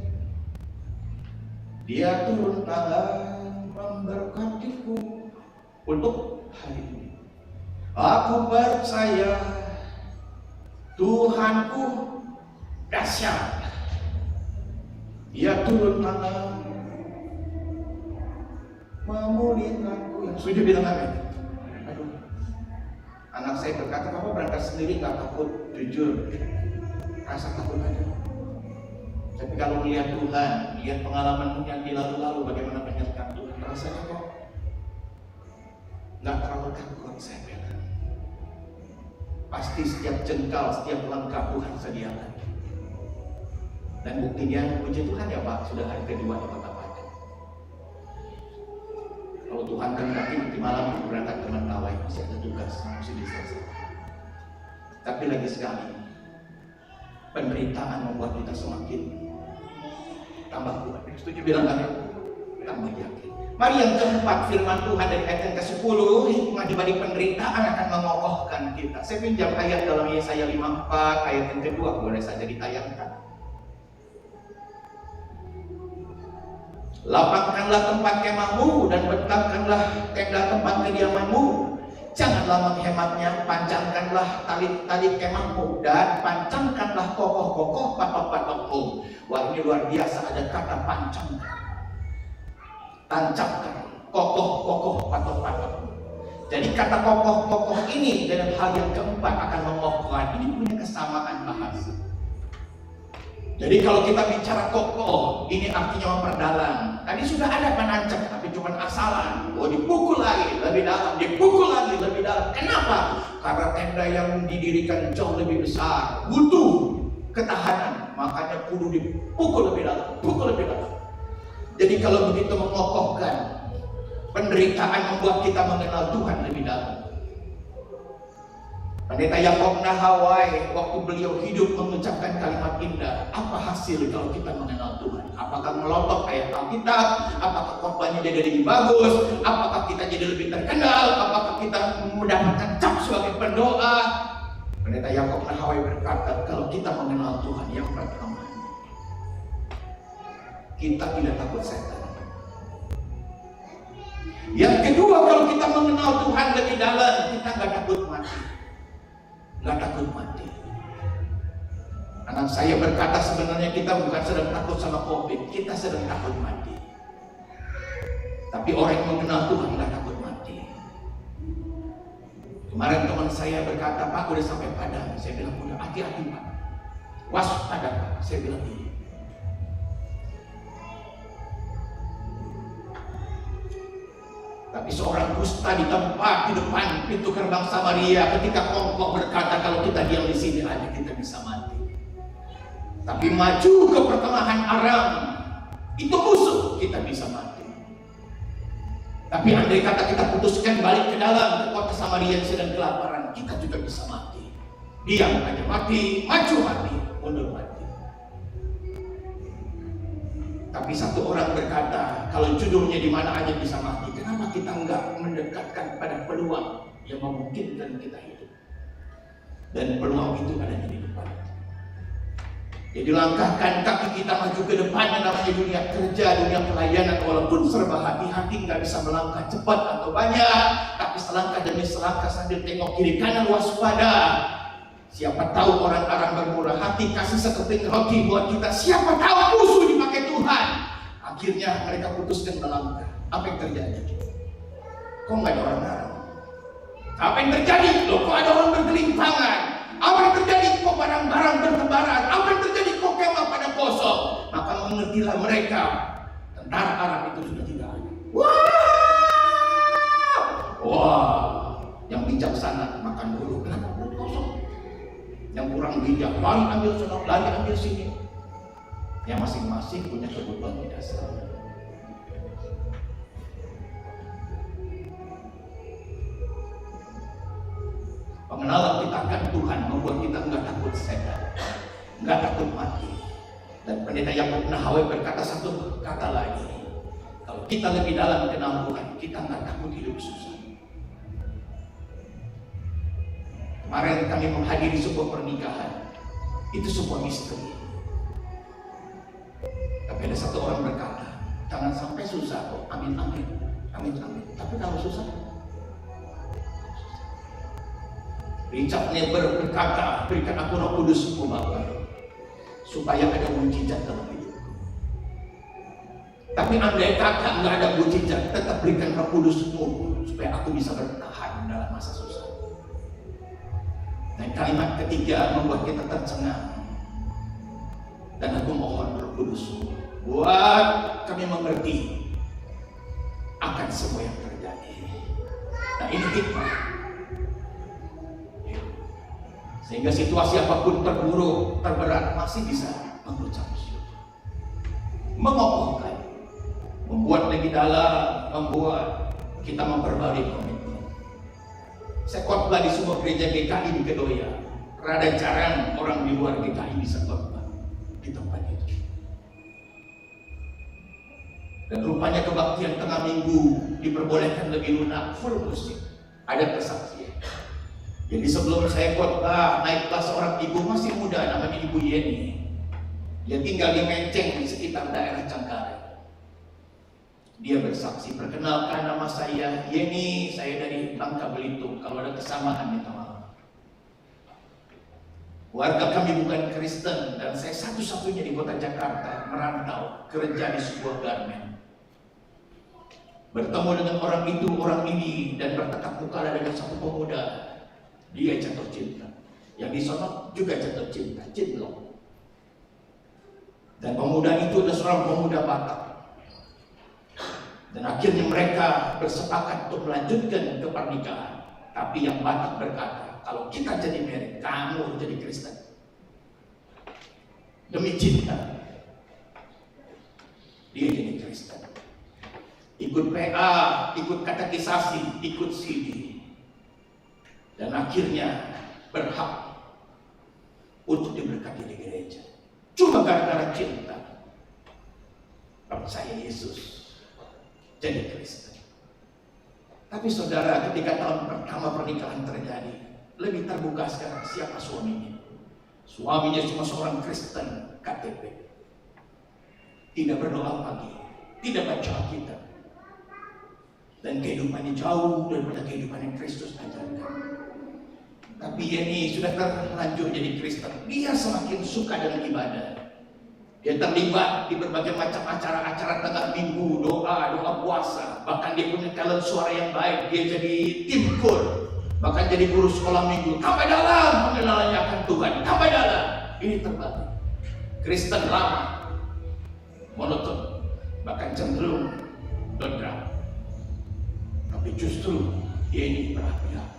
Dia turun tangan memberkatiku untuk hari ini. Aku percaya Tuhanku dahsyat. Dia turun tangan memulihkanku. Yang setuju bilang amin. Aduh, anak saya berkata, Papa berangkat sendiri nggak takut. Jujur, rasa takut aja. Tapi kalau melihat Tuhan, lihat pengalaman yang di lalu-lalu, bagaimana penyertaan Tuhan, rasanya kok nggak terlalu takut. Saya bilang, pasti setiap jengkal, setiap langkah Tuhan sediakan. Dan buktinya, puji Tuhan ya Pak, sudah hari kedua di Kota Padang. Kalau Tuhan kehendaki nanti malam berangkat ke Mentawai, masih ada tugas, masih diselesaikan. Tapi lagi sekali, penderitaan membuat kita semakin tambah kuat. Setuju bilang amin? Tambah yakin. Mari yang keempat, firman Tuhan dari ayat yang ke-10, hikmah dibalik penderitaan akan mengokohkan kita. Saya pinjam ayat dalam Yesaya 54, ayat yang kedua, boleh saja ditayangkan. Lapangkanlah tempat kemahmu dan bentangkanlah tenda tempat kediamanmu. Janganlah menghematnya, panjangkanlah tali-tali kemahmu dan pancangkanlah kokoh-kokoh patok-patokmu. Wah, ini luar biasa, ada kata pancangkan, tancapkan, kokoh-kokoh patok-patokmu. Jadi kata kokoh-kokoh ini dalam hal yang keempat akan mengokohkan. Ini punya kesamaan bahasa. Jadi kalau kita bicara kokoh, ini artinya memperdalam. Tadi sudah ada menancap, tapi cuma asalan. Oh, dipukul lagi lebih dalam, dipukul lagi lebih dalam. Kenapa? Karena tenda yang didirikan jauh lebih besar, butuh ketahanan, makanya kudu dipukul lebih dalam, pukul lebih dalam. Jadi kalau begitu mengokohkan, penderitaan membuat kita mengenal Tuhan lebih dalam. Pendeta Yakob Nahawai waktu beliau hidup mengucapkan kalimat indah. Apa hasil kalau kita mengenal Tuhan? Apakah melotot ayat Alkitab? Apakah khotbahnya jadi lebih bagus? Apakah kita jadi lebih terkenal? Apakah kita mendapatkan cap sebagai pendoa? Pendeta Yakob Nahawai berkata, kalau kita mengenal Tuhan, yang pertama, kita tidak takut setan. Yang kedua, kalau kita mengenal Tuhan lebih dalam, kita nggak takut mati. Nggak takut mati. Anak saya berkata sebenarnya kita bukan sedang takut sama COVID, kita sedang takut mati. Tapi orang yang mengenal Tuhan nggak takut mati. Kemarin teman saya berkata, Pak udah sampai Padang. Saya bilang udah, hati-hati Pak, waspada Pak. Saya bilang ini. Tapi seorang kusta di tempat di depan pintu gerbang Samaria ketika kongkok berkata, kalau kita diam di sini aja kita bisa mati. Tapi maju ke pertengahan Aram, itu musuh, kita bisa mati. Tapi andai kata kita putuskan balik ke dalam ke kota Samaria yang sedang kelaparan, kita juga bisa mati. Diam aja mati, maju mati, mundur mati. Tapi satu orang berkata, kalau judulnya di mana aja bisa mati, kenapa kita enggak mendekatkan pada peluang yang memungkinkan kita hidup? Dan peluang itu adanya di depan. Jadi langkahkan kaki kita maju ke depan, yang namanya dunia kerja, dunia pelayanan. Walaupun serba hati-hati, nggak bisa melangkah cepat atau banyak, tapi selangkah demi selangkah sambil tengok kiri kanan, waspada. Siapa tahu orang Aram bermurah hati kasih sekeping roti buat kita. Siapa tahu musuh dipakai Tuhan. Akhirnya mereka putuskan melangkah. Apa yang terjadi? Kok nggak ada orang Aram? Apa yang terjadi? Loh, kok ada orang bergelimpangan? Apa yang terjadi? Kok barang-barang bertebaran? Apa yang terjadi? Kok kemah pada kosong? Maka mengertilah mereka, tentara Aram itu sudah tidak ada. Wah, lari ambil sana, lari ambil sini. Yang masing-masing punya kebutuhan tidak sama. Pengenalan kita akan Tuhan membuat kita enggak takut setan, enggak takut mati. Dan pendeta Yakub Nahawi berkata satu kata lagi, kalau kita lebih dalam kenal Tuhan, kita enggak takut hidup susah. Kemarin kami menghadiri sebuah pernikahan, itu sebuah misteri. Tapi ada satu orang berkata, jangan sampai susah kok, amin amin, amin amin. Tapi kalau susah, Richard Niebuhr berkata, berikan aku Roh Kudus-Mu Bapa, supaya ada mujizat dalam hidupku. Tapi andai kata nggak ada mujizat, tetap berikan Roh Kudus-Mu supaya aku bisa bertahan dalam masa susah. Dan kalimat ketiga membuat kita tercengang. Dan aku mohon Roh Kudus-Mu buat kami mengerti akan semua yang terjadi. Nah, ini hikmah. Sehingga situasi apapun terburuk, terberat masih bisa mengucap syukur, mengokohkan, membuat lebih dalam, membuat kita memperbarui komitmen. Saya khotbah di sebuah gereja GKI di Kedoya. Rada jarang orang di luar GKI bisa khotbah di tempat itu. Dan rupanya kebaktian tengah minggu diperbolehkan lebih lunak, full musik, ada kesaksian. Jadi sebelum saya khotbah, naiklah seorang ibu masih muda namanya Ibu Yeni. Dia tinggal di Menceng di sekitar daerah Cangkarai. Dia bersaksi, perkenalkan nama saya Yeni, saya dari Bangka Belitung. Kalau ada kesamaan minta maaf. Warga kami bukan Kristen dan saya satu-satunya di kota Jakarta merantau kerja di sebuah garmen. Bertemu dengan orang itu, orang ini, dan bertatap muka dengan satu pemuda. Dia jatuh cinta. Yang di sana juga jatuh cinta, cinlok. Dan pemuda itu adalah seorang pemuda Batak. Dan akhirnya mereka bersepakat untuk melanjutkan ke pernikahan. Tapi yang Batak berkata, kalau kita jadi married, kamu jadi Kristen. Demi cinta, dia jadi Kristen. Ikut PA, ikut katekisasi, ikut CD. Dan akhirnya berhak untuk diberkati di gereja. Cuma gara-gara cinta, percaya Yesus, jadi Kristen. Tapi saudara, ketika tahun pertama pernikahan terjadi, lebih terbuka sekarang siapa suaminya. Suaminya cuma seorang Kristen KTP. Tidak berdoa pagi, tidak baca Alkitab. Dan kehidupannya jauh daripada kehidupan yang Kristus ajarkan. Tapi ini sudah terlanjur jadi Kristen. Dia semakin suka dengan ibadah. Dia terlibat di berbagai macam acara-acara tengah minggu, doa puasa. Bahkan dia punya talent suara yang baik. Dia jadi tim kur, bahkan jadi guru sekolah minggu. Tambah dalam pengenalannya akan Tuhan. Tambah dalam. Ini terbalik. Kristen lama, monoton, bahkan cenderung dendam. Tapi justru dia ini berapi-api.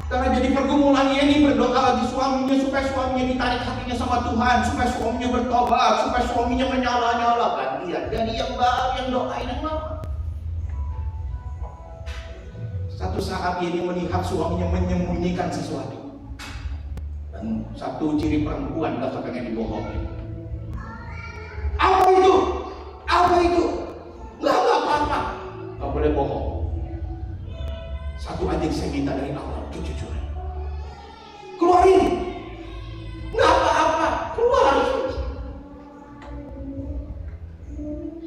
Karena jadi pergumulan ini berdoa bagi suaminya supaya suaminya ditarik hatinya sama Tuhan, supaya suaminya bertobat, supaya suaminya menyala-nyala. Gantian dari yang baru yang doain yang lama. Satu saat ini melihat suaminya menyembunyikan sesuatu. Dan satu ciri perempuan gak pengen dibohongin. Apa itu? Apa itu? Gak apa-apa. Gak boleh bohong. Satu aja saya minta dari Allah, kejujuran. Keluarin. Nggak apa-apa, keluarin.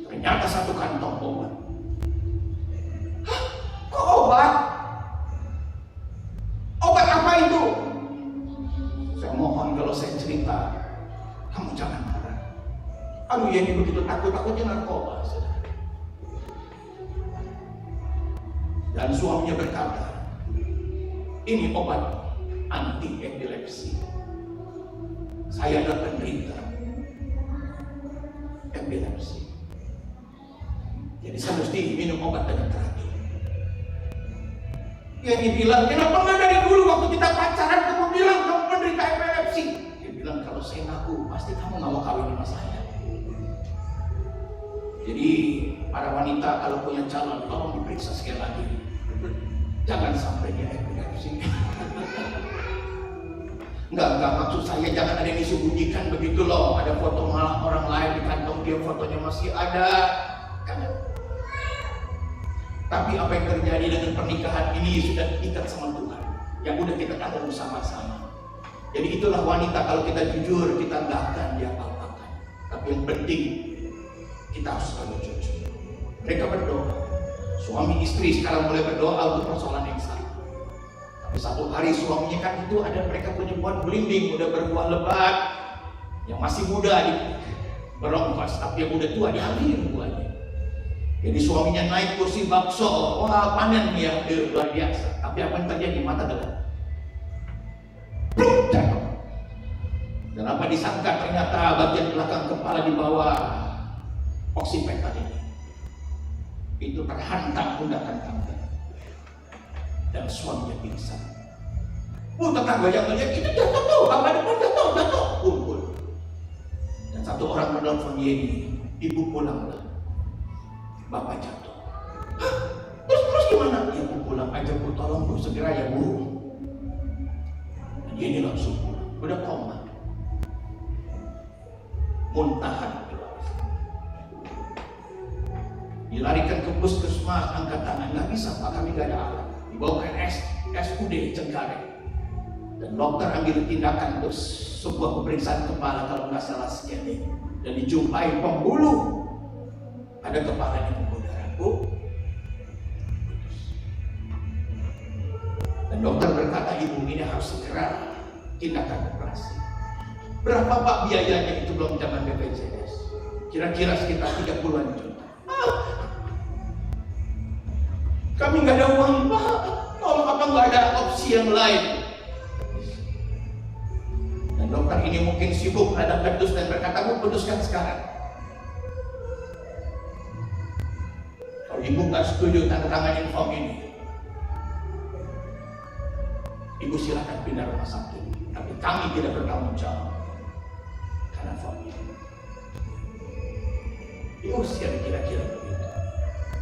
Ternyata satu kantong obat. Hah? Kok obat? Obat apa itu? Saya mohon kalau saya cerita, kamu jangan marah. Aduh, ya ini begitu takut-takutnya narkoba, saudara. Dan suaminya berkata, ini obat anti epilepsi. Saya adalah penderita epilepsi. Jadi saya mesti minum obat dengan teratur. Dia dibilang, kenapa nggak dari dulu waktu kita pacaran kamu bilang kamu penderita epilepsi? Dia bilang, kalau saya ngaku, pasti kamu nggak mau kawin sama saya. Jadi para wanita kalau punya calon, tolong diperiksa sekali lagi. Jangan sampai dia epilepsi. Enggak, maksud saya jangan ada yang disembunyikan begitu loh. Ada foto malah orang lain di kantong dia, fotonya masih ada. Jangan. Tapi apa yang terjadi dengan pernikahan ini sudah diikat sama Tuhan, yang udah kita tanggung bersama-sama. Jadi itulah wanita, kalau kita jujur, kita nggak akan diapa-apakan. Tapi yang penting, kita harus selalu jujur. Mereka berdoa, suami istri sekarang mulai berdoa untuk persoalan yang sama. Tapi satu hari suaminya kan itu ada, mereka punya buah belimbing, udah berbuah lebat, yang masih muda di berongkos, tapi yang udah tua diambil buahnya. Jadi suaminya naik kursi bakso, wah panen ya, luar biasa. Tapi apa yang terjadi? Mata gelap. Dan apa disangka, ternyata bagian belakang kepala di bawah oksipet tadi itu terhantam menggunakan tangga, dan suaminya pingsan. Tetangga yang melihat itu jatuh tuh, kamar depan jatuh, kumpul. Dan satu orang menelpon Yeni, ibu pulanglah, bapak jatuh. Hah? Terus gimana? Ya bu pulang aja bu, tolong bu, segera ya bu. Dan Yeni langsung pulang, udah koma, muntahan. Dilarikan ke puskesmas, angkat tangan, nggak bisa pak, kami nggak ada alat. Dibawa ke SUD Cengkareng, dan dokter ambil tindakan untuk sebuah pemeriksaan kepala, kalau nggak salah scanning, dan dijumpai pembuluh pada kepalanya, pembuluh darah. Dan dokter berkata, ibu ini harus segera tindakan operasi. Berapa pak biayanya? Itu belum zaman BPJS, kira-kira sekitar 30-an juta. Kami nggak ada uang pak, tolong apa nggak ada opsi yang lain? Dan dokter ini mungkin sibuk ada pedus dan berkata, bu peduskan sekarang. Kalau ibu nggak setuju tanda tanganin form ini, ibu silakan pindah rumah sakit, tapi kami tidak bertanggung jawab karena form ini. Diusir kira-kira begitu.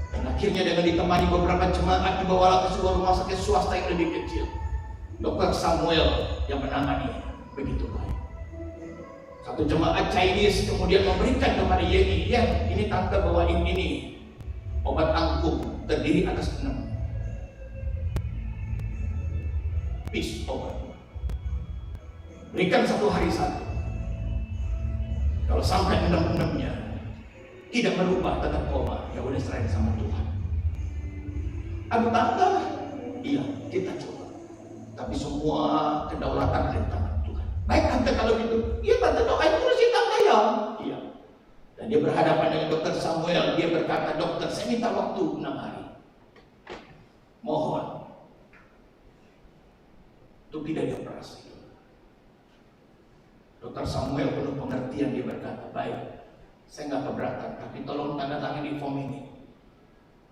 Dan akhirnya dengan ditemani beberapa jemaat dibawalah ke sebuah rumah sakit swasta yang lebih kecil. Dr. Samuel yang menangani begitu baik. Satu jemaat Chinese kemudian memberikan kepada Yeni, ya ini tante bawain ini obat angkum terdiri atas 6 piece obat. Berikan 1 hari saja. Kalau sampai 6-6-nya tidak berubah, tetap koma, ya udah serahin sama Tuhan. Aduh tante, iya kita coba, tapi semua kedaulatan ada di tangan Tuhan. Baik tante kalau gitu, iya tante doain terus ya tante ya. Iya. Dan dia berhadapan dengan dokter Samuel, dia berkata, dokter saya minta waktu 6 hari, mohon untuk tidak dioperasi. Dokter Samuel penuh pengertian, dia berkata, baik, saya nggak keberatan, tapi tolong tanda tangan di form ini.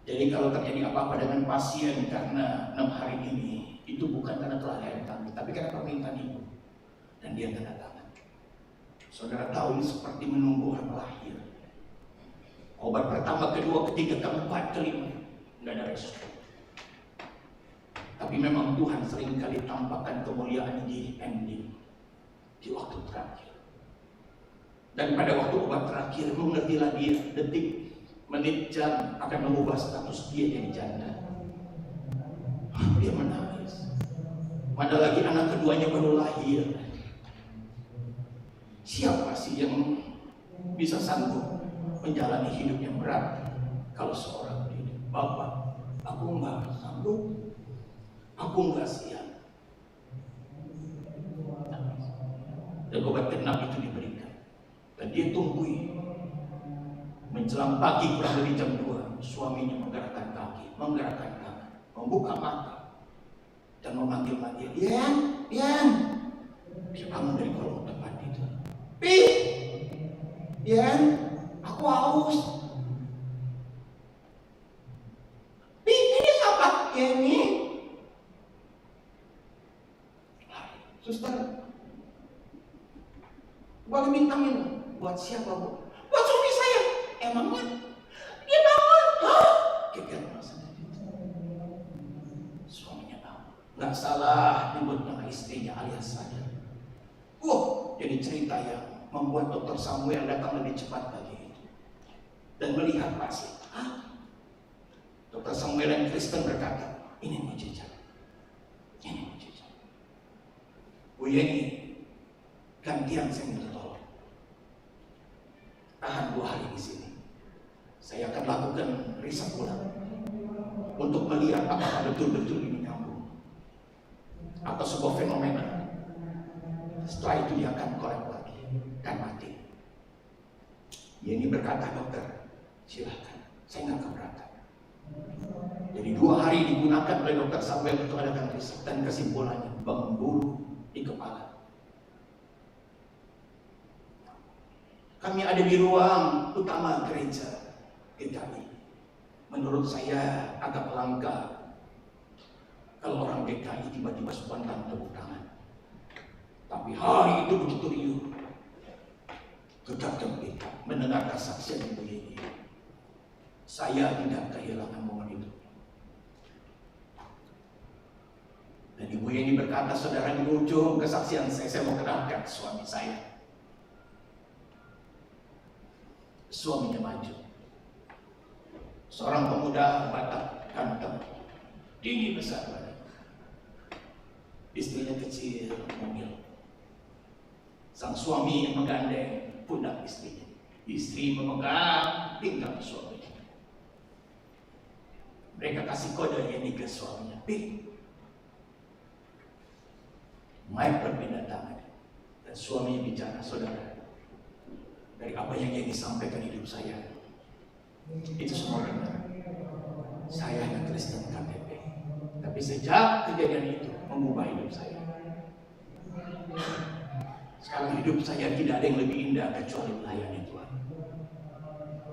Jadi kalau terjadi apa-apa dengan pasien karena 6 hari ini, itu bukan karena kelalaian kami, tapi karena permintaan ibu. Dan dia tanda tangan. Saudara tahu ini seperti menunggu orang lahir. Obat pertama, kedua, ketiga, keempat, kelima, nggak ada respon. Tapi memang Tuhan seringkali tampakkan kemuliaan di ending, di waktu terakhir. Dan pada waktu obat terakhir, mengertilah dia, detik, menit, jam akan mengubah status dia jadi janda. Dia menangis. Mana lagi anak keduanya baru lahir. Siapa sih yang bisa sanggup menjalani hidup yang berat kalau seorang diri? Bapak, aku nggak sanggup, aku nggak siap. Dan obat ke-6 itu diberikan. Dan dia tunggui. Menjelang pagi kurang lebih jam 2, suaminya menggerakkan kaki, menggerakkan tangan, membuka mata, dan memanggil-manggil, Dian. Dia bangun dari kolong tempat tidur. Dian, aku haus. Ini siapa? Ini. Suster, minum. Buat siapa, Bu? Buat suami saya. Emangnya? Dia bangun. Geger rasanya. Suaminya tahu. Nggak salah nyebut nama istrinya alias saja. Jadi cerita yang membuat Dr. Samuel datang lebih cepat lagi dan melihat pasien. Dr. Samuel yang Kristen berkata, ini mujizat. Ini mujizat. Bu Yeni, gantian saya minta tolong. Tahan 2 hari di sini. Saya akan lakukan riset ulang untuk melihat apakah betul-betul ini nyambung atau sebuah fenomena. Setelah itu dia akan kolek lagi, akan mati. Yeni berkata, dokter, silahkan, saya nggak keberatan. Jadi 2 hari digunakan oleh Dr. Samuel untuk adakan riset dan kesimpulannya memburu di kepala. Kami ada di ruang utama gereja GKI. Menurut saya agak langka kalau orang GKI tiba-tiba spontan tepuk tangan. Tapi hari itu begitu riuh, gegap gempita mendengar kesaksian Ibu Yeni. Saya tidak kehilangan momen itu. Dan Ibu Yeni berkata, saudara, di ujung kesaksian saya mau kenalkan suami saya. Suaminya maju. Seorang pemuda Batak, ganteng, tinggi besar badan. Istrinya kecil, mungil. Sang suami menggandeng pundak istrinya. Istri memegang pinggang suaminya. Mereka kasih kode Yeni ke suaminya. Mike berpindah tangan. Dan suaminya bicara, saudara, dari apa yang Yeni sampaikan hidup saya, itu semua benar. Saya hanya Kristen KTP. Tapi sejak kejadian itu mengubah hidup saya. Sekarang hidup saya tidak ada yang lebih indah kecuali melayani Tuhan.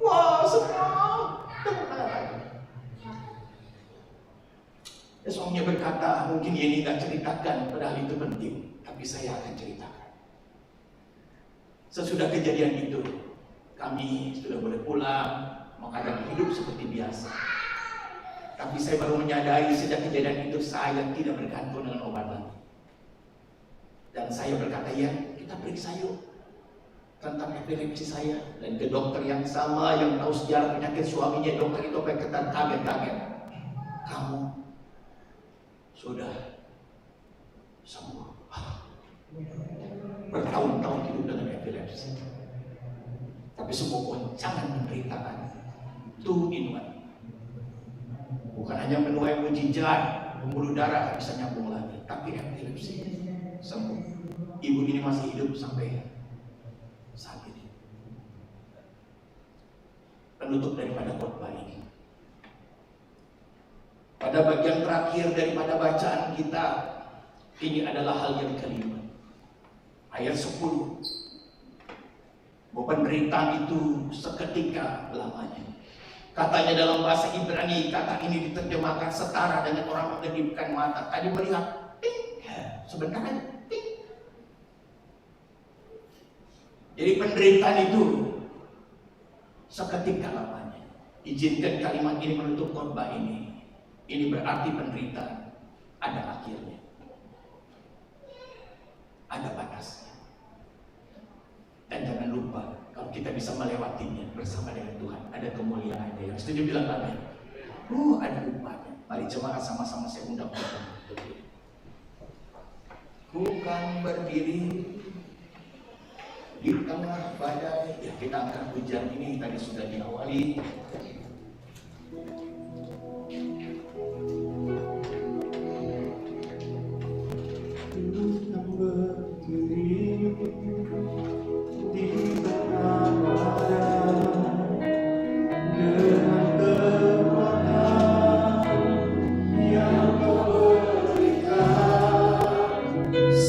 Wah, senang. Tepuk tangan lagi. Suaminya berkata, mungkin Yeni tidak ceritakan, padahal itu penting. Tapi saya akan ceritakan. Sesudah kejadian itu, kami sudah boleh pulang, menghadapi hidup seperti biasa. Tapi saya baru menyadari sejak kejadian itu saya tidak bergantung dengan obat lagi. Dan saya berkata, ya, kita periksa yuk tentang epilepsi saya. Dan ke dokter yang sama yang tahu sejarah penyakit suaminya, dokter itu berkata kaget-kaget, kamu sudah sembuh. Bertahun-tahun hidup dengan epilepsi, tapi semua goncangan penderitaan two in one. Bukan hanya menuai mujizat, pembuluh darah bisa nyambung lagi, tapi epilepsi sembuh. Ibu ini masih hidup sampai saat ini. Penutup daripada khotbah ini, pada bagian terakhir daripada bacaan kita, ini adalah hal yang kelima, ayat 10. Bahwa penderitaan itu seketika lamanya. Katanya dalam bahasa Ibrani, kata ini diterjemahkan setara dengan orang mengedipkan mata. Tadi melihat, sebentar aja. Jadi penderitaan itu seketika lamanya. Izinkan kalimat ini menutup khotbah ini. Ini berarti penderitaan ada akhirnya, ada batasnya. Dan jangan lupa, kalau kita bisa melewatinya bersama dengan Tuhan, ada kemuliaannya. Yang setuju bilang amin. Ada upahnya. Mari jemaat sama-sama saya undang kita. Ku kan berdiri di tengah badai. Ya, kita angkat pujian ini tadi sudah diawali.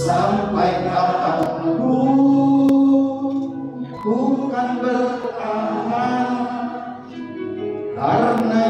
Sampai kapanpun ku kan bertahan, karena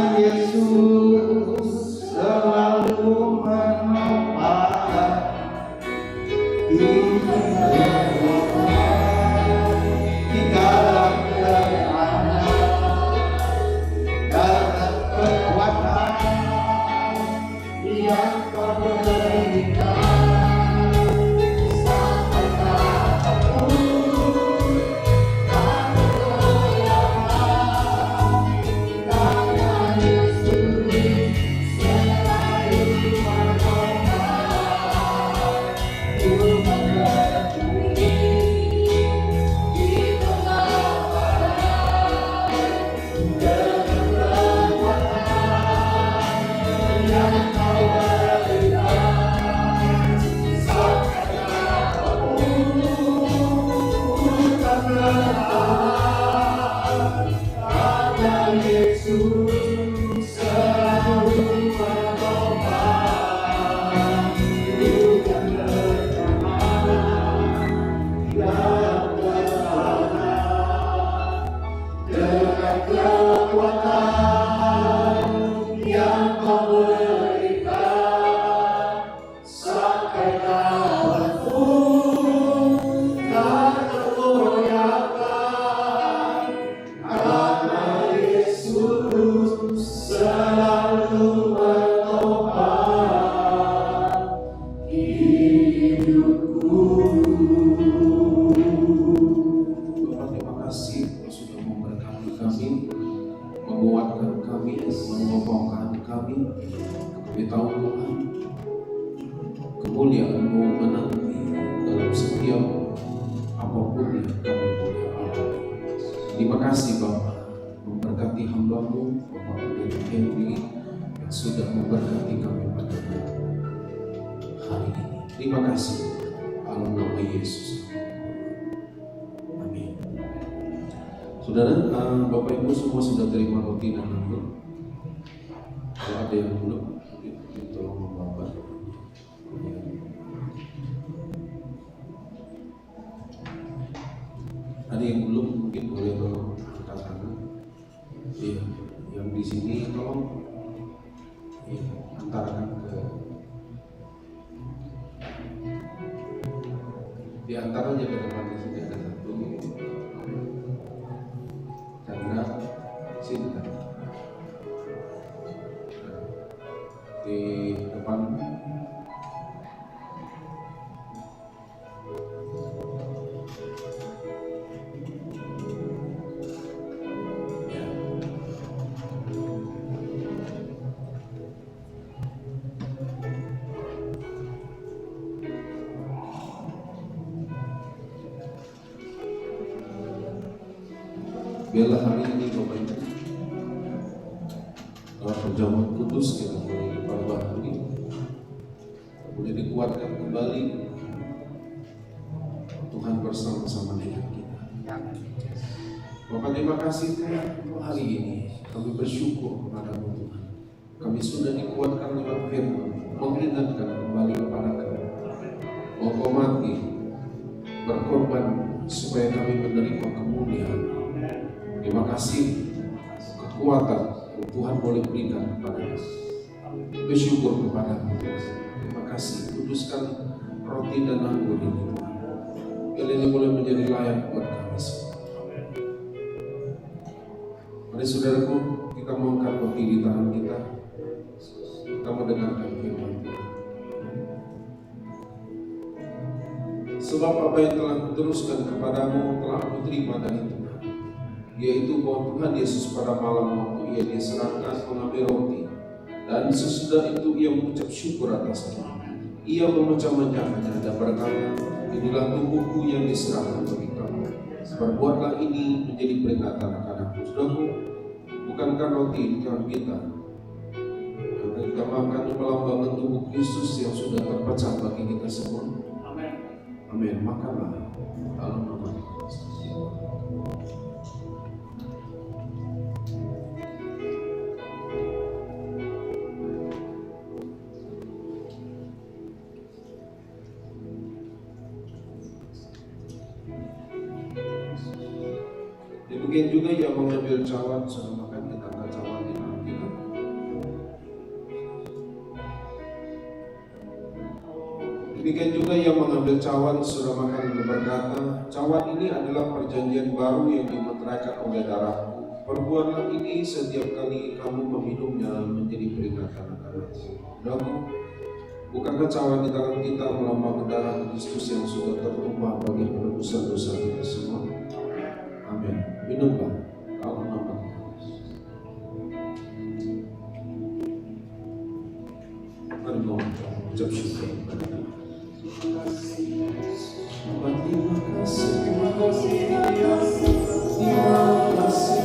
Terima kasih Bapak, memberkati hamba-Mu, Bapak Pendeta Henry, yang sudah memberkati kami pada hari ini. Terima kasih, dalam nama Yesus. Amin. Saudara, Bapak Ibu semua sudah terima roti dan anggur. Kalau ada yang belum, tolong membawa. Ada yang belum mungkin boleh tolong angkat tangan. Iya, yang di sini tolong antarkan ke di antaranya ke depan. Di sini ada satu. Chandra, sini kan. Di depan. Biarlah hari ini Bapak Ibu dalam perjamuan kudus kita boleh diperbaharui, boleh dikuatkan kembali. Tuhan bersama-sama dengan kita. Bapak terima kasih Tuhan untuk hari ini. Kami bersyukur kepada-Mu Tuhan. Kami sudah dikuatkan lewat firman, mengingatkan kembali kepada Kami. Mau Kau mati berkorban supaya kami menerima kemuliaan. Terima kasih kekuatan yang Tuhan boleh berikan kepada kami. Bersyukur kepada Mu. Terima kasih. Kuduskan roti dan anggur ini Tuhan. Biar ini boleh menjadi layak buat kami semua. Mari saudaraku, kita mengangkat roti di tangan kita. Kita mendengarkan firman Tuhan. Sebab apa yang telah kuteruskan kepadamu telah aku terima dari Tuhan, yaitu bahwa Tuhan Yesus pada malam waktu ia diserahkan mengambil roti, dan sesudah itu ia mengucap syukur atasnya. Ia memecah-mecahnya dan berkata, inilah tubuhku yang diserahkan bagi kamu. Perbuatlah ini menjadi peringatan akan aku. Saudaraku, bukankah roti di tangan kita yang kita makan melambangkan tubuh Kristus yang sudah terpecah bagi kita semua? Amin. Makanlah dalam nama Kristus. Demikian juga yang mengambil cawan, sudah makan kita angkat cawan di tangan kita. Demikian juga yang mengambil cawan sudah makan berkata, cawan ini adalah perjanjian baru yang dimeteraikan oleh darahku. Perbuatlah ini setiap kali kamu meminumnya menjadi peringatan akan aku. Bukankah cawan di tangan kita melambangkan darah Kristus yang sudah tertumpah bagi penebusan dosa kita semua? Amin. Minumlah dalam nama Kristus. Mari mengucap syukur kepada Tuhan. Terima kasih, terima kasih, terima kasih, terima kasih.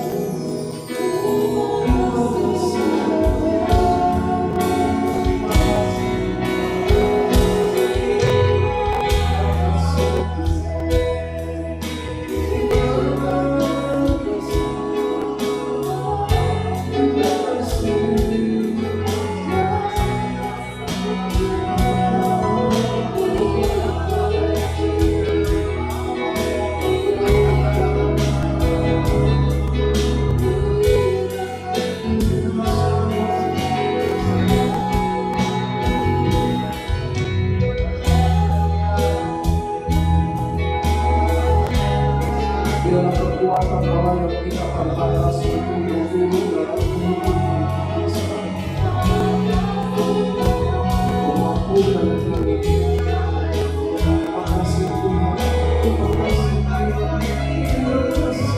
kekuatan Allah yang tidak terbatas bertumbuh dalam kehidupan kita. Memampukan kami. Terima kasih Tuhan. Terima kasih. Terima kasih.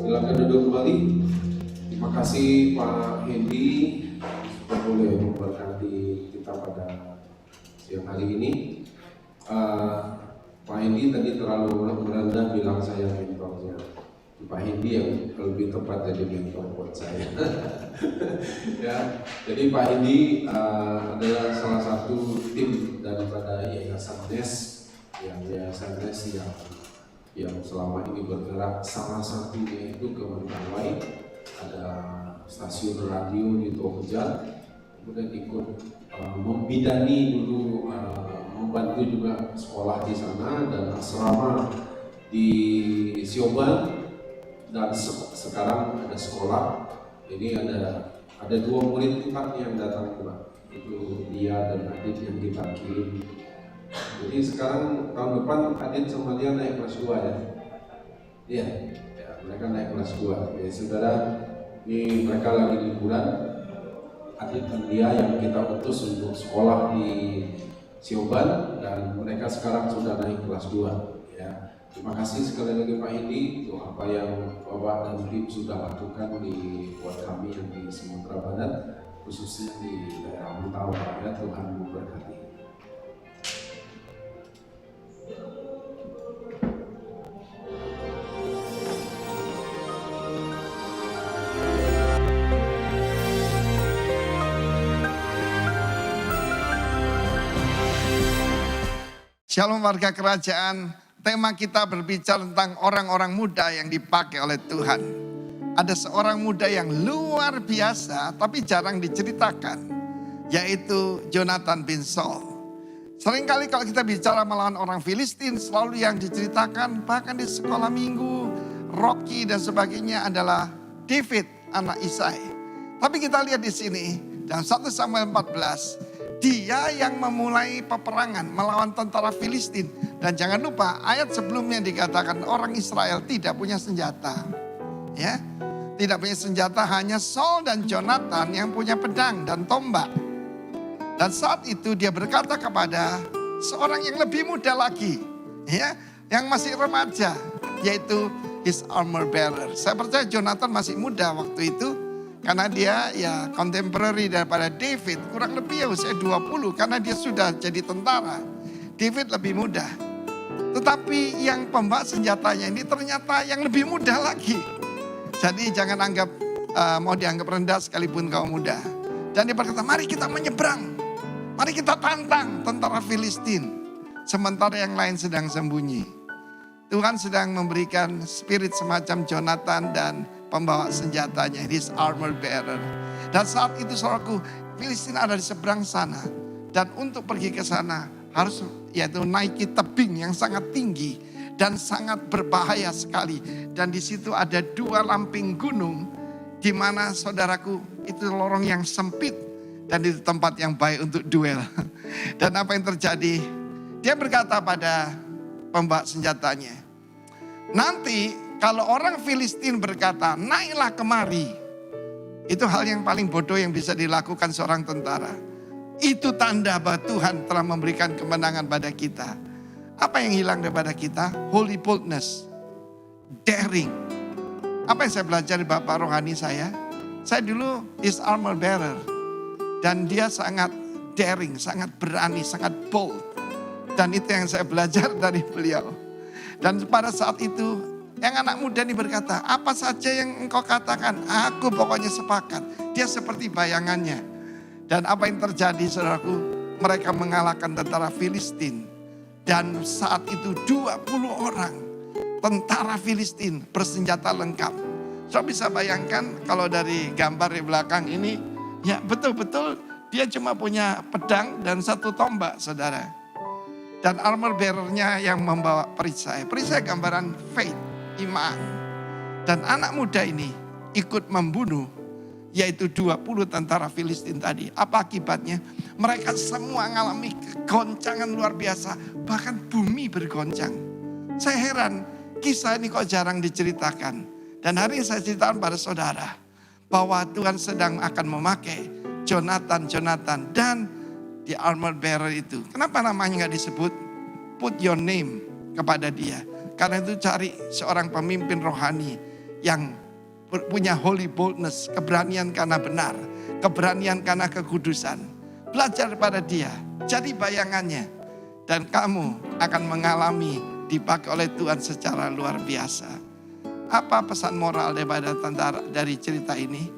Silakan duduk kembali. Terima kasih Pak Hendy sudah boleh memberkati kita pada siang hari ini. Pak Hendy tadi terlalu merendah bilang saya mentornya. Pak Hendy yang lebih tepat jadi mentor buat saya. Ya, jadi Pak Hendy adalah salah satu tim daripada Yayasan NES, Yayasan NES yang selama ini bergerak. Salah satunya itu ke Mentawai, ada stasiun radio di Tohjan, kemudian ikut membidani dulu, membantu juga sekolah di sana dan asrama di Sioban, dan sekarang ada sekolah. Ini ada 2 murid kita yang datang juga, itu dia dan Adit yang kita kirim. Jadi sekarang tahun depan Adit sama dia naik kelas 2 ya. Iya, ya, mereka naik kelas 2. Ya saudara, ini mereka lagi liburan. Adit dan dia yang kita utus untuk sekolah di Sioban, dan mereka sekarang sudah naik kelas 2 ya. Terima kasih sekali lagi Pak Hendy untuk apa yang Bapak dan tim sudah lakukan buat kami yang di Sumatera Barat, khususnya di daerah Mentawai. Ya, Tuhan memberkati. Shalom warga kerajaan, tema kita berbicara tentang orang-orang muda yang dipakai oleh Tuhan. ada seorang muda yang luar biasa tapi jarang diceritakan, yaitu Jonathan bin Saul. Seringkali kalau kita bicara melawan orang Filistin, selalu yang diceritakan bahkan di sekolah minggu, Rocky dan sebagainya adalah David, anak Isai. Tapi kita lihat di sini, dalam 1 Samuel 14, dia yang memulai peperangan melawan tentara Filistin. Dan jangan lupa ayat sebelumnya dikatakan orang Israel tidak punya senjata. Ya, tidak punya senjata, hanya Saul dan Jonathan yang punya pedang dan tombak. Dan saat itu dia berkata kepada seorang yang lebih muda lagi, ya, yang masih remaja, yaitu his armor bearer. Saya percaya Jonathan masih muda waktu itu, karena dia ya contemporary daripada David, kurang lebih ya usia 20, karena dia sudah jadi tentara. David lebih muda. Tetapi yang pembawa senjatanya ini ternyata yang lebih muda lagi. Jadi jangan anggap mau dianggap rendah sekalipun kau muda. Dan dia berkata, mari kita menyeberang. Mari kita tantang tentara Filistin. Sementara yang lain sedang sembunyi. Tuhan sedang memberikan spirit semacam Jonathan dan pembawa senjatanya, his armor bearer. Dan saat itu saudaraku, Filistin ada di seberang sana. Dan untuk pergi ke sana harus yaitu naiki tebing yang sangat tinggi dan sangat berbahaya sekali. Dan di situ ada 2 lamping gunung di mana saudaraku itu lorong yang sempit. Dan itu tempat yang baik untuk duel. Dan apa yang terjadi? Dia berkata pada pembawa senjatanya, nanti kalau orang Filistin berkata, naiklah kemari. Itu hal yang paling bodoh yang bisa dilakukan seorang tentara. Itu tanda bahwa Tuhan telah memberikan kemenangan pada kita. Apa yang hilang daripada kita? Holy boldness. Daring. Apa yang saya belajar dari Bapak rohani saya? Saya dulu is armor bearer. Dan dia sangat daring, sangat berani, sangat bold. Dan itu yang saya belajar dari beliau. Dan pada saat itu, yang anak muda ini berkata, apa saja yang engkau katakan, aku pokoknya sepakat. Dia seperti bayangannya. Dan apa yang terjadi saudaraku, mereka mengalahkan tentara Filistin. Dan saat itu 20 orang tentara Filistin bersenjata lengkap. Saudara bisa bayangkan kalau dari gambar di belakang ini, ya betul-betul dia cuma punya pedang dan 1 tombak saudara. Dan armor bearer-nya yang membawa perisai. Perisai gambaran faith, iman. Dan anak muda ini ikut membunuh yaitu 20 tentara Filistin tadi. Apa akibatnya? Mereka semua mengalami kegoncangan luar biasa. Bahkan bumi bergoncang. Saya heran kisah ini kok jarang diceritakan. Dan hari ini saya ceritakan pada saudara bahwa Tuhan sedang akan memakai Jonathan dan the armor bearer itu. Kenapa namanya gak disebut? Put your name kepada dia. Karena itu cari seorang pemimpin rohani yang punya holy boldness, keberanian karena benar, keberanian karena kekudusan. Belajar pada dia, jadi bayangannya. Dan kamu akan mengalami dipakai oleh Tuhan secara luar biasa. Apa pesan moral daripada tentara dari cerita ini?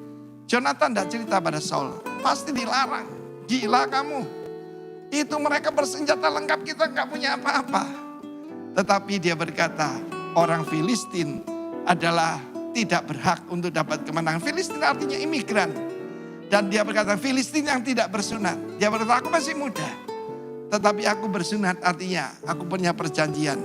Jonathan tidak cerita pada Saul, pasti dilarang. Gila kamu. Itu mereka bersenjata lengkap, kita nggak punya apa-apa. Tetapi dia berkata, orang Filistin adalah tidak berhak untuk dapat kemenangan. Filistin artinya imigran. Dan dia berkata, Filistin yang tidak bersunat. Dia berkata, aku masih muda. Tetapi aku bersunat artinya aku punya perjanjian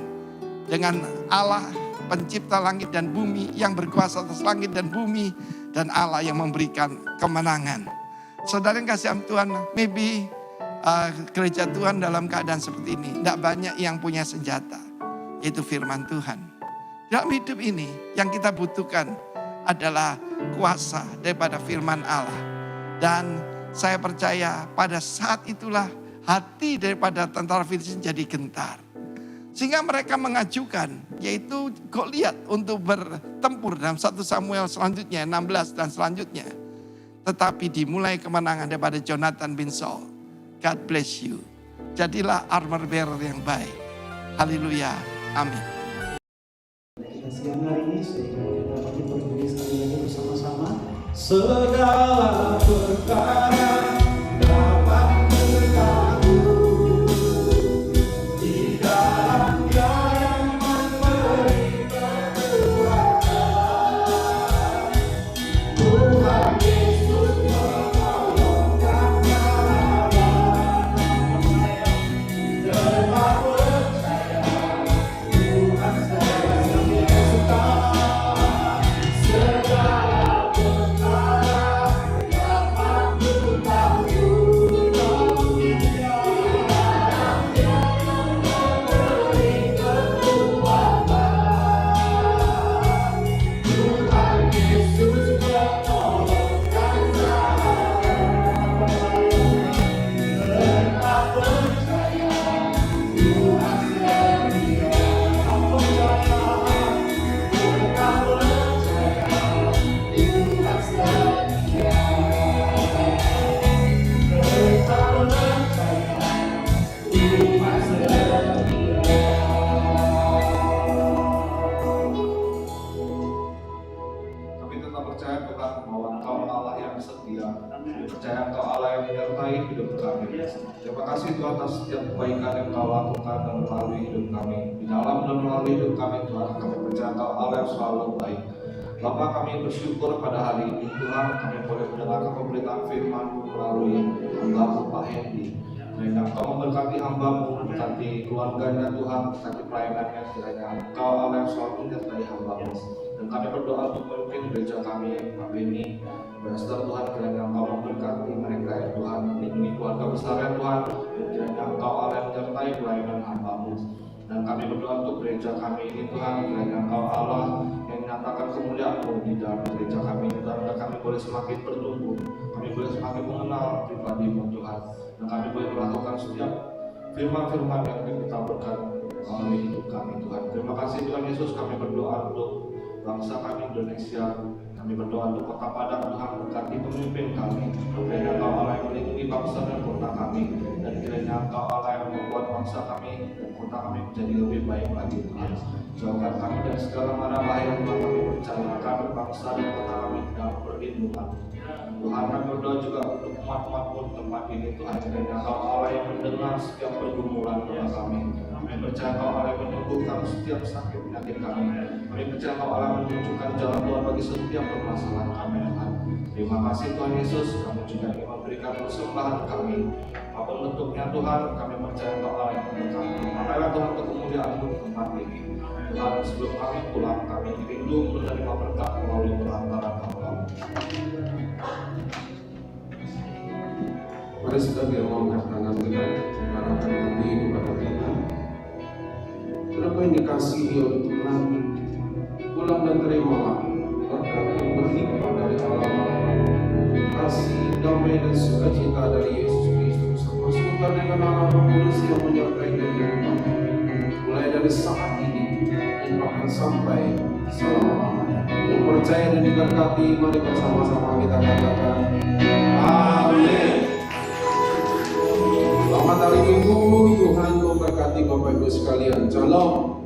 dengan Allah pencipta langit dan bumi, yang berkuasa atas langit dan bumi, dan Allah yang memberikan kemenangan. Saudara yang kasih Tuhan, maybe gereja Tuhan dalam keadaan seperti ini, tidak banyak yang punya senjata, yaitu firman Tuhan. Dalam hidup ini yang kita butuhkan adalah kuasa daripada firman Allah. Dan saya percaya pada saat itulah hati daripada tentara Filistin jadi gentar. Sehingga mereka mengajukan, yaitu Goliat untuk bertempur dalam 1 Samuel selanjutnya, 16 dan selanjutnya. Tetapi dimulai kemenangan daripada Jonathan bin Saul. God bless you. Jadilah armor bearer yang baik. Haleluya. Amin. Kita siang hari ini sehingga kita dapat berdiri sekali lagi bersama-sama. Segala perkara dapat berlaku di dalam Dia yang memberi kekuatan. Kami tetap percaya Tuhan bahwa Engkau Allah yang setia. Kami percaya Engkau Allah yang menyertai hidup kami. Terima kasih Tuhan atas setiap kebaikan yang Engkau lakukan dan melalui hidup kami. Di dalam dan melalui hidup kami Tuhan, kami percaya Engkau Allah yang selalu baik. Bapa, kami bersyukur pada hari ini Tuhan, kami boleh mendengarkan pemberitaan firman-Mu melalui hamba Pak Hendy. Kiranya Engkau memberkati hamba-Mu, memberkati keluarganya Tuhan, memberkati pelayanannya. Kiranya Engkau Allah yang selalu menyertai hamba-Mu. Dan kami berdoa untuk memimpin gereja kami, Pak Benny, Pastor Tuhan, kiranya Engkau memberkati mereka ya Tuhan, melindungi keluarga besar ya Tuhan, dan kiranya Engkau Allah yang menyertai pelayanan hamba-Mu. Dan kami berdoa untuk gereja kami ini Tuhan, kiranya Engkau Allah yang menyatakan kemuliaan-Mu di dalam gereja kami ini, Tuhan, agar kami boleh semakin bertumbuh, kami boleh semakin mengenal pribadi-Mu Tuhan, dan kami boleh melakukan setiap firman-firman yang ditaburkan melalui hidup kami Tuhan. Terima kasih Tuhan Yesus, kami berdoa untuk bangsa kami Indonesia. Kami berdoa untuk Kota Padang, Tuhan berkati pemimpin kami. Kiranya Engkau Allah yang melindungi bangsa dan kota kami, dan kiranya Engkau Allah yang membuat bangsa kami dan kota kami menjadi lebih baik lagi Tuhan. Jauhkan kami dari segala mara bahaya Tuhan, kami percaya kami bangsa dan kota kami dalam perlindungan Tuhan. Kami berdoa juga untuk umat-umat tempat ini Tuhan, kiranya Engkau Allah yang mendengar setiap pergumulan doa kami. Kami percaya Engkau Allah yang menyembuhkan setiap sakit penyakit kami. Kami percaya Engkau Allah menunjukkan jalan Tuhan bagi setiap permasalahan kami Tuhan. Terima kasih Tuhan Yesus, kami juga ingin memberikan persembahan kami. Apapun bentuknya Tuhan, kami percaya Engkau Allah yang memberkati. Pakailah Tuhan untuk kemuliaan-Mu di tempat ini. Tuhan, sebelum kami pulang, kami rindu menerima berkat melalui perantaraan hamba-Mu. Mari kita angkat tangan kita, mengarahkan hati kepada Tuhan. Berapa yang dikasihi oleh Tuhan, pulang dan terimalah berkat yang berlimpah dari Allah, kasih, damai dan sukacita dari Yesus Kristus, bersekutu dengan Allah Roh Kudus yang menyertai kehidupan, mulai dari saat ini dan bahkan sampai selama-lamanya. Yang percaya dan diberkati, mari bersama-sama kita katakan amin. Selamat hari Minggu, Tuhan memberkati Bapak Ibu sekalian. Shalom.